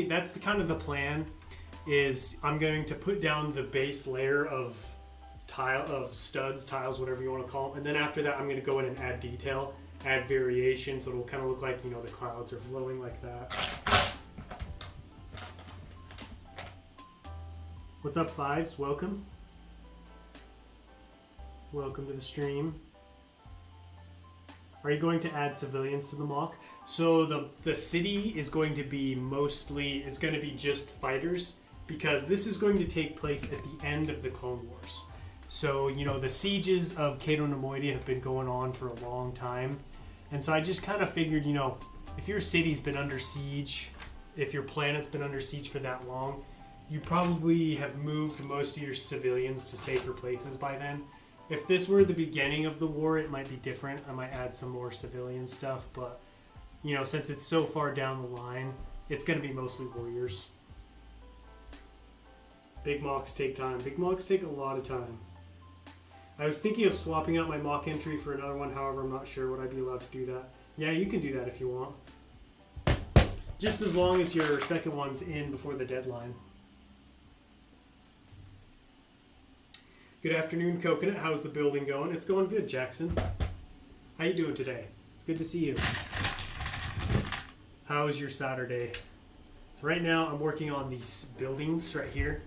S1: that's the kind of the plan, is I'm going to put down the base layer of studs, tiles, whatever you want to call them, and then after that I'm going to go in and add detail, add variation, so it'll kind of look like, you know, the clouds are flowing like that. What's up, Fives? Welcome. Welcome to the stream. Are you going to add civilians to the mock? So the city is going to be it's going to be just fighters, because this is going to take place at the end of the Clone Wars. So, you know, the sieges of Cato and Neimoidia have been going on for a long time. And so I just kind of figured, you know, if your city's been under siege, if your planet's been under siege for that long, you probably have moved most of your civilians to safer places by then. If this were the beginning of the war, it might be different. I might add some more civilian stuff, but, you know, since it's so far down the line, it's going to be mostly warriors. Big mocks take time. Big mocks take a lot of time. I was thinking of swapping out my mock entry for another one, however, I'm not sure would I be allowed to do that. Yeah, you can do that if you want. Just as long as your second one's in before the deadline. Good afternoon, Coconut. How's the building going? It's going good, Jackson. How you doing today? It's good to see you. How's your Saturday? Right now, I'm working on these buildings right here.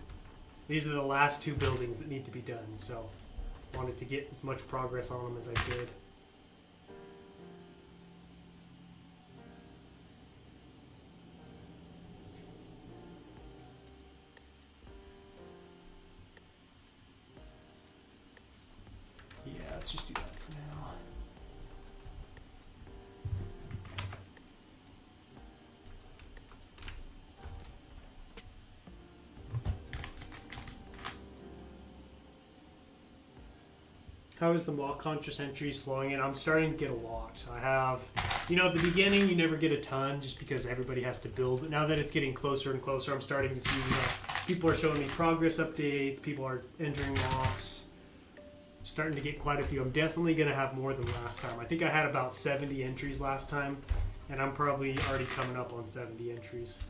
S1: These are the last two buildings that need to be done, so I wanted to get as much progress on them as I could. Let's just do that for now. How is the mock conscious entries flowing in? I'm starting to get a lot. I have, you know, at the beginning you never get a ton just because everybody has to build. But now that it's getting closer and closer, I'm starting to see, you know, people are showing me progress updates, people are entering mocks. Starting to get quite a few. I'm definitely going to have more than last time. I think I had about 70 entries last time, and I'm probably already coming up on 70 entries.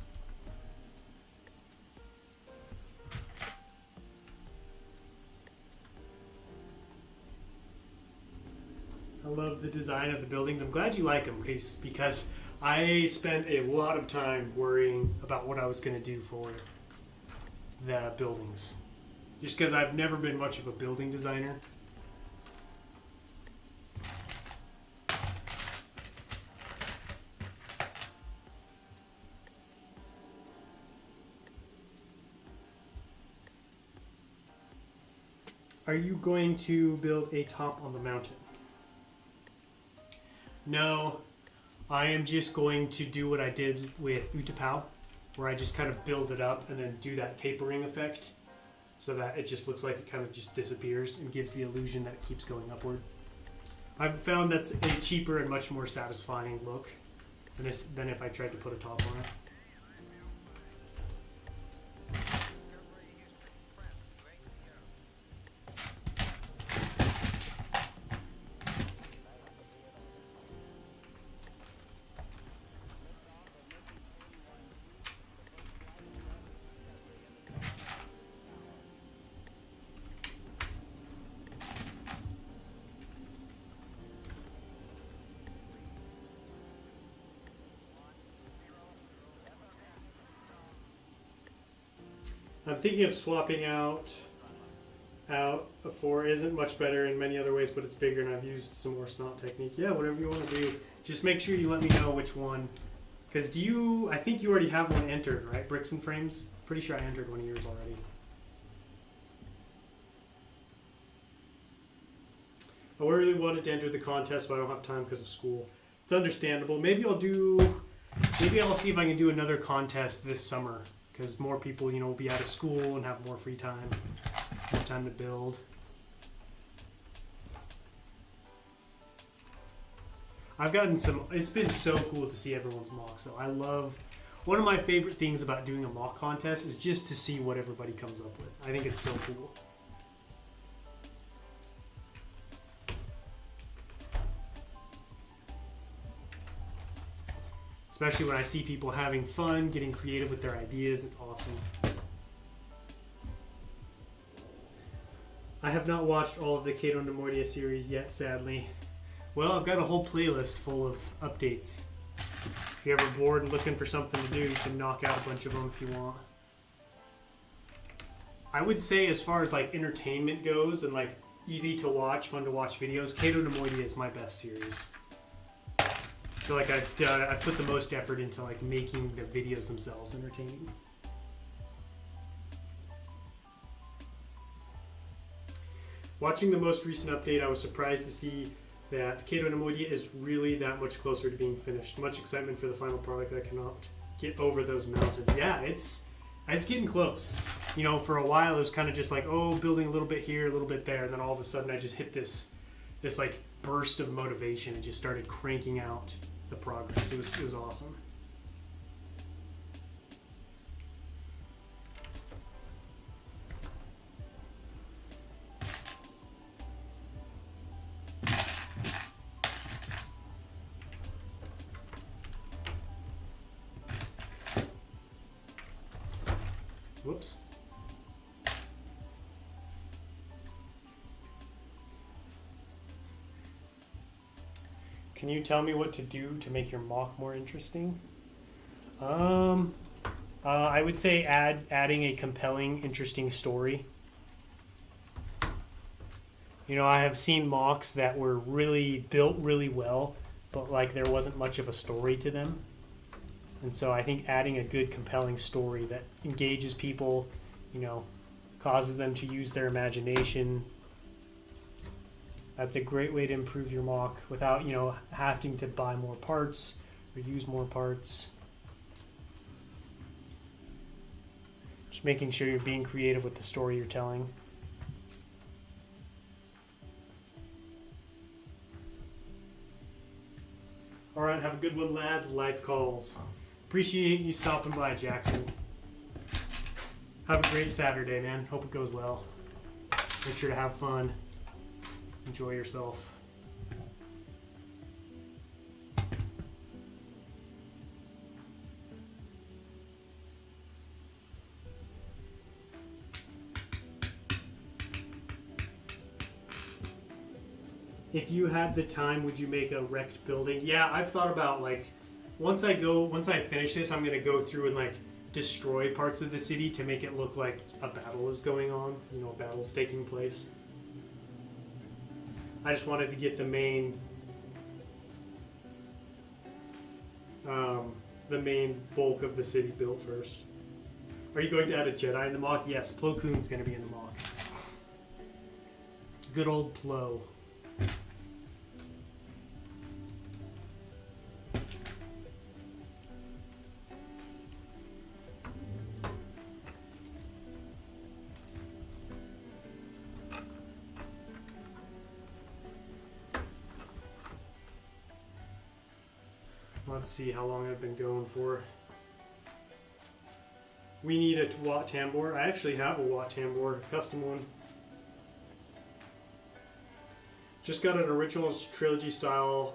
S1: love the design of the buildings. I'm glad you like them because I spent a lot of time worrying about what I was going to do for the buildings. Just because I've never been much of a building designer. Are you going to build a top on the mountain? No, I am just going to do what I did with Utapau, where I just kind of build it up and then do that tapering effect so that it just looks like it kind of just disappears and gives the illusion that it keeps going upward. I've found that's a cheaper and much more satisfying look than if I tried to put a top on it. I'm thinking of swapping out a 4. Isn't much better in many other ways, but it's bigger, and I've used some more snot technique. Yeah, whatever you want to do. Just make sure you let me know which one. Because I think you already have one entered, right? Bricks and Frames? Pretty sure I entered one of yours already. I really wanted to enter the contest, but I don't have time because of school. It's understandable. Maybe I'll see if I can do another contest this summer. Because more people, will be out of school and have more free time, more time to build. It's been so cool to see everyone's mocks though. One of my favorite things about doing a mock contest is just to see what everybody comes up with. I think it's so cool. Especially when I see people having fun, getting creative with their ideas. It's awesome. I have not watched all of the Cato Neimoidia series yet, sadly. Well, I've got a whole playlist full of updates. If you're ever bored and looking for something to do, you can knock out a bunch of them if you want. I would say as far as like entertainment goes and like easy to watch, fun to watch videos, Cato Neimoidia is my best series. I feel like I've put the most effort into like making the videos themselves entertaining. Watching the most recent update, I was surprised to see that Cato Neimoidia is really that much closer to being finished. Much excitement for the final product. I cannot get over those mountains. Yeah, it's getting close. For a while it was kind of just like, oh, building a little bit here, a little bit there, and then all of a sudden I just hit this like burst of motivation and just started cranking out the progress. It was awesome. Whoops. Can you tell me what to do to make your mock more interesting? I would say adding a compelling, interesting story. I have seen mocks that were really built really well, but like there wasn't much of a story to them. And so I think adding a good, compelling story that engages people, causes them to use their imagination. That's a great way to improve your mock without, having to buy more parts or use more parts. Just making sure you're being creative with the story you're telling. All right, have a good one, lads. Life calls. Appreciate you stopping by, Jackson. Have a great Saturday, man. Hope it goes well. Make sure to have fun. Enjoy yourself. If you had the time, would you make a wrecked building? Yeah, I've thought about like once I finish this, I'm gonna go through and like destroy parts of the city to make it look like a battle is going on. You know, a battle's taking place. I just wanted to get the main bulk of the city built first. Are you going to add a Jedi in the mock? Yes, Plo Koon's going to be in the mock. Good old Plo. Let's see how long I've been going for. We need a Wat Tambor. I actually have a Wat Tambor, a custom one. Just got an original trilogy style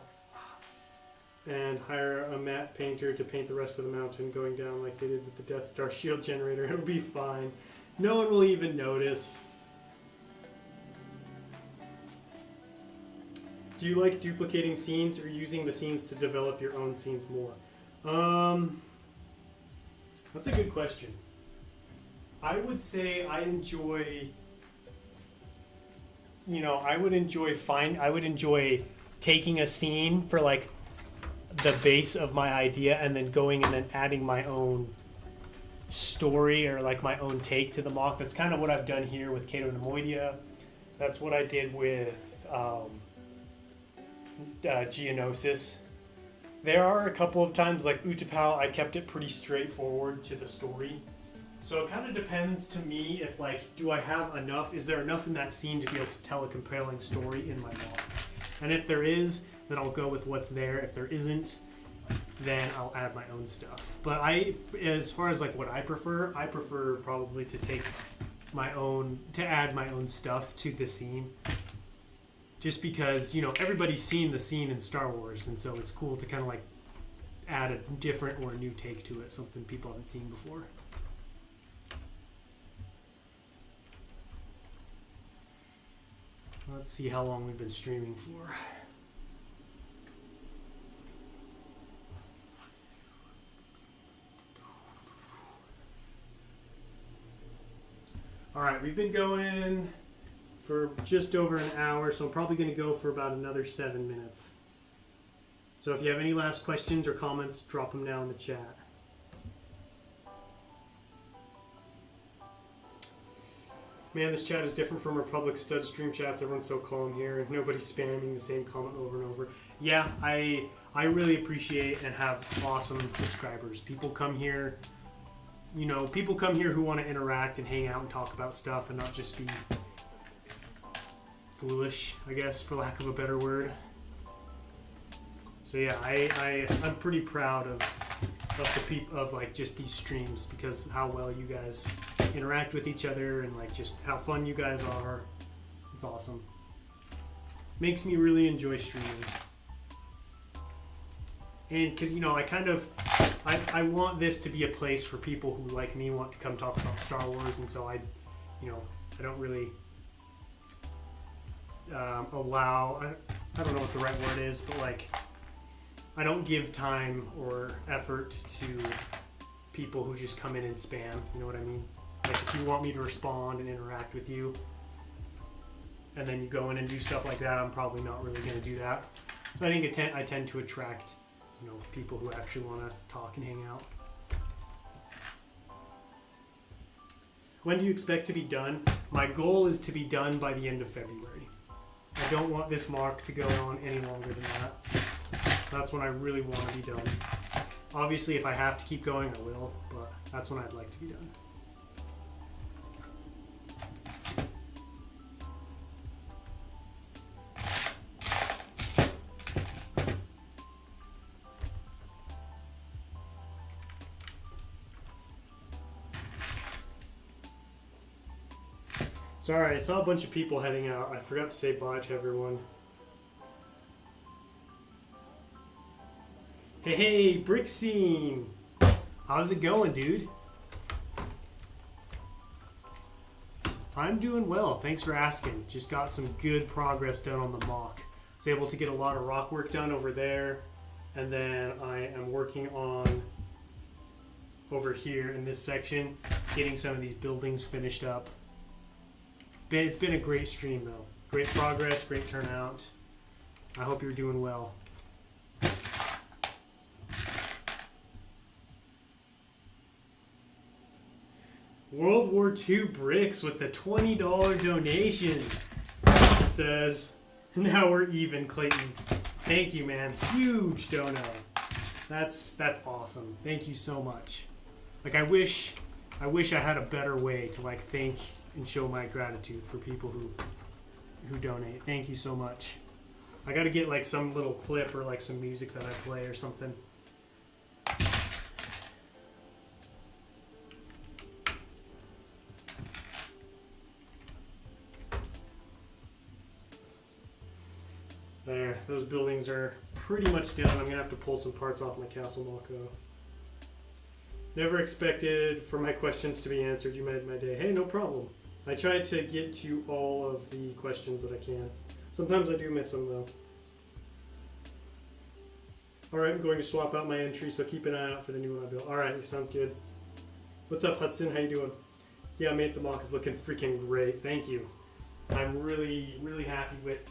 S1: and hire a matte painter to paint the rest of the mountain going down like they did with the Death Star shield generator. It'll be fine. No one will even notice. Do you like duplicating scenes or using the scenes to develop your own scenes more? That's a good question. I would say I enjoy, you know, I would enjoy taking a scene for like the base of my idea and then going and then adding my own story or like my own take to the mock. That's kind of what I've done here with Cato Neimoidia. That's what I did with Geonosis. There are a couple of times, like Utapau, I kept it pretty straightforward to the story. So it kind of depends to me if, like, do I have enough? Is there enough in that scene to be able to tell a compelling story in my mock? And if there is, then I'll go with what's there. If there isn't, then I'll add my own stuff. But as far as like what I prefer probably to take to add my own stuff to the scene. Just because, you know, everybody's seen the scene in Star Wars, and so it's cool to kind of like add a different or a new take to it, something people haven't seen before. Let's see how long we've been streaming for. All right, we've been going for just over an hour, so I'm probably going to go for about another 7 minutes. So if you have any last questions or comments, drop them down in the chat. Man, this chat is different from our public stud stream chats. Everyone's so calm here. Nobody's spamming the same comment over and over. Yeah, I really appreciate and have awesome subscribers. People come here, you know, people come here who want to interact and hang out and talk about stuff and not just be foolish, I guess, for lack of a better word. So yeah, I'm pretty proud of the people of like just these streams because how well you guys interact with each other and like just how fun you guys are. It's awesome. Makes me really enjoy streaming. And because, you know, I want this to be a place for people who like me want to come talk about Star Wars, and so I don't really allow, I don't know what the right word is, but like I don't give time or effort to people who just come in and spam, you know what I mean? Like if you want me to respond and interact with you and then you go in and do stuff like that, I'm probably not really going to do that. So I think I tend to attract, you know, people who actually want to talk and hang out. When do you expect to be done? My goal is to be done by the end of February. I don't want this mark to go on any longer than that. That's when I really want to be done. Obviously, if I have to keep going, I will, but that's when I'd like to be done. Sorry, I saw a bunch of people heading out. I forgot to say bye to everyone. Hey, Brick Scene! How's it going, dude? I'm doing well, thanks for asking. Just got some good progress done on the mock. was able to get a lot of rock work done over there. And then I am working on over here in this section, getting some of these buildings finished up. It's been a great stream though. Great progress, great turnout. I hope you're doing well. World War II Bricks with the $20 donation. It says, now we're even, Clayton. Thank you, man. Huge dono. That's awesome. Thank you so much. Like, I wish I had a better way to like thank and show my gratitude for people who donate. Thank you so much. I gotta get like some little clip or like some music that I play or something. There, those buildings are pretty much done. I'm gonna have to pull some parts off my castle block though. Never expected for my questions to be answered. You made my day. Hey, no problem. I try to get to all of the questions that I can. Sometimes I do miss them though. Alright, I'm going to swap out my entry, so keep an eye out for the new one I built. Alright, sounds good. What's up, Hudson? How you doing? Yeah, mate, the mock is looking freaking great. Thank you. I'm really, really happy with...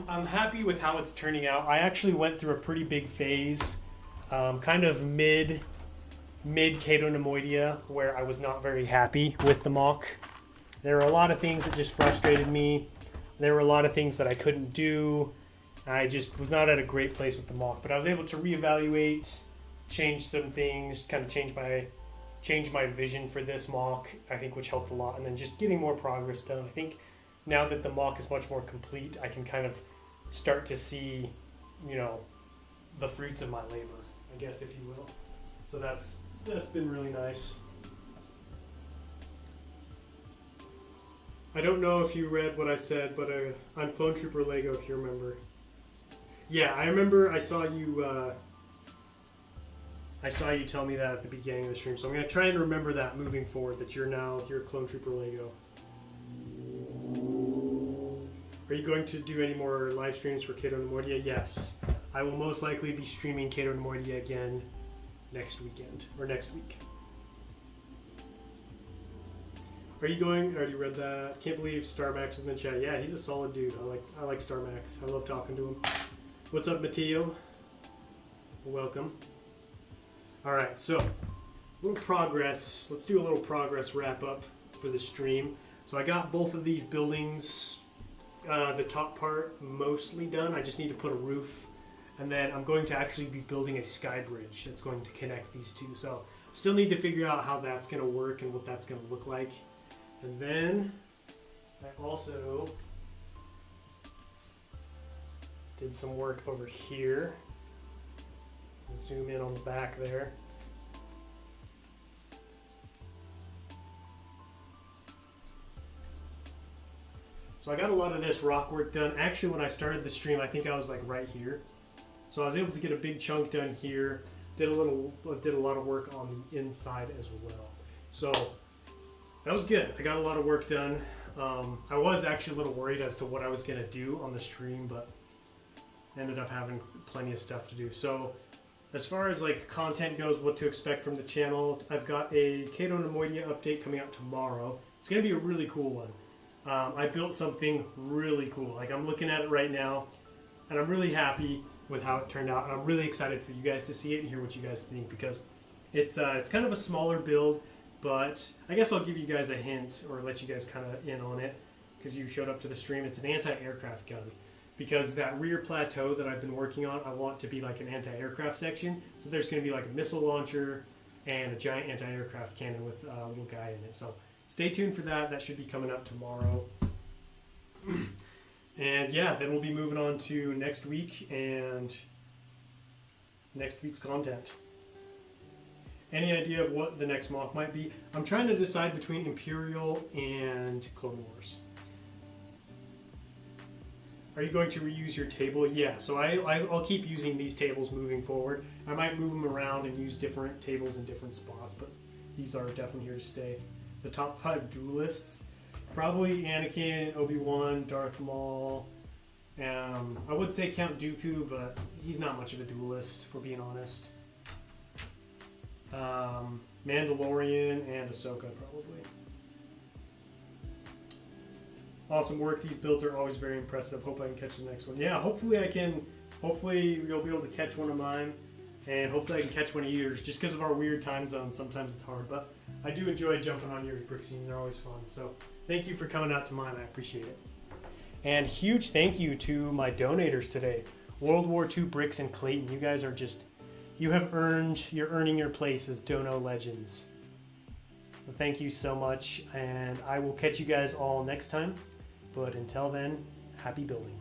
S1: I'm happy with how it's turning out. I actually went through a pretty big phase, kind of mid Cato Neimoidia, where I was not very happy with the mock. There were a lot of things that just frustrated me. There were a lot of things that I couldn't do. I just was not at a great place with the mock, but I was able to reevaluate, change some things, kind of change my vision for this mock, I think, which helped a lot, and then just getting more progress done. I think now that the mock is much more complete, I can kind of start to see, you know, the fruits of my labor, I guess, if you will. So that's been really nice. I don't know if you read what I said, but I'm Clone Trooper Lego, if you remember. Yeah, I remember. I saw you tell me that at the beginning of the stream, so I'm gonna try and remember that moving forward. That you're Clone Trooper Lego. Are you going to do any more live streams for Cato Neimoidia? Yes, I will most likely be streaming Cato Neimoidia again next weekend or next week. Are you going? I already read that. Can't believe Starmax was in the chat. Yeah, he's a solid dude. I like Starmax. I love talking to him. What's up, Matteo? Welcome. All right, so a little progress. Let's do a little progress wrap up for the stream. So I got both of these buildings, the top part mostly done. I just need to put a roof, and then I'm going to actually be building a sky bridge that's going to connect these two. So still need to figure out how that's going to work and what that's going to look like. And then I also did some work over here. Zoom in on the back there. So I got a lot of this rock work done. Actually, when I started the stream, I think I was like right here. So I was able to get a big chunk done here. Did a lot of work on the inside as well. So that was good. I got a lot of work done. I was actually a little worried as to what I was going to do on the stream, but ended up having plenty of stuff to do. So as far as like content goes, what to expect from the channel, I've got a Cato Neimoidia update coming out tomorrow. It's going to be a really cool one. I built something really cool. Like, I'm looking at it right now, and I'm really happy with how it turned out. And I'm really excited for you guys to see it and hear what you guys think, because it's kind of a smaller build, but I guess I'll give you guys a hint or let you guys kind of in on it because you showed up to the stream. It's an anti-aircraft gun, because that rear plateau that I've been working on, I want to be like an anti-aircraft section. So there's going to be like a missile launcher and a giant anti-aircraft cannon with a little guy in it. So stay tuned for that. That should be coming up tomorrow. And yeah, then we'll be moving on to next week and next week's content. Any idea of what the next mock might be? I'm trying to decide between Imperial and Clone Wars. Are you going to reuse your table? Yeah, so I'll keep using these tables moving forward. I might move them around and use different tables in different spots, but these are definitely here to stay. The top 5 duelists, probably Anakin, Obi-Wan, Darth Maul, I would say Count Dooku, but he's not much of a duelist, for being honest. Mandalorian and Ahsoka, probably. Awesome work. These builds are always very impressive. Hope I can catch the next one. Yeah, hopefully I can. Hopefully you'll be able to catch one of mine, and hopefully I can catch one of yours. Just because of our weird time zones, sometimes it's hard. But I do enjoy jumping on yours, Brixine. They're always fun. So thank you for coming out to mine. I appreciate it. And huge thank you to my donators today. World War II Bricks and Clayton. You guys are just, you're earning your place as Dono Legends. Well, thank you so much, and I will catch you guys all next time. But until then, happy building.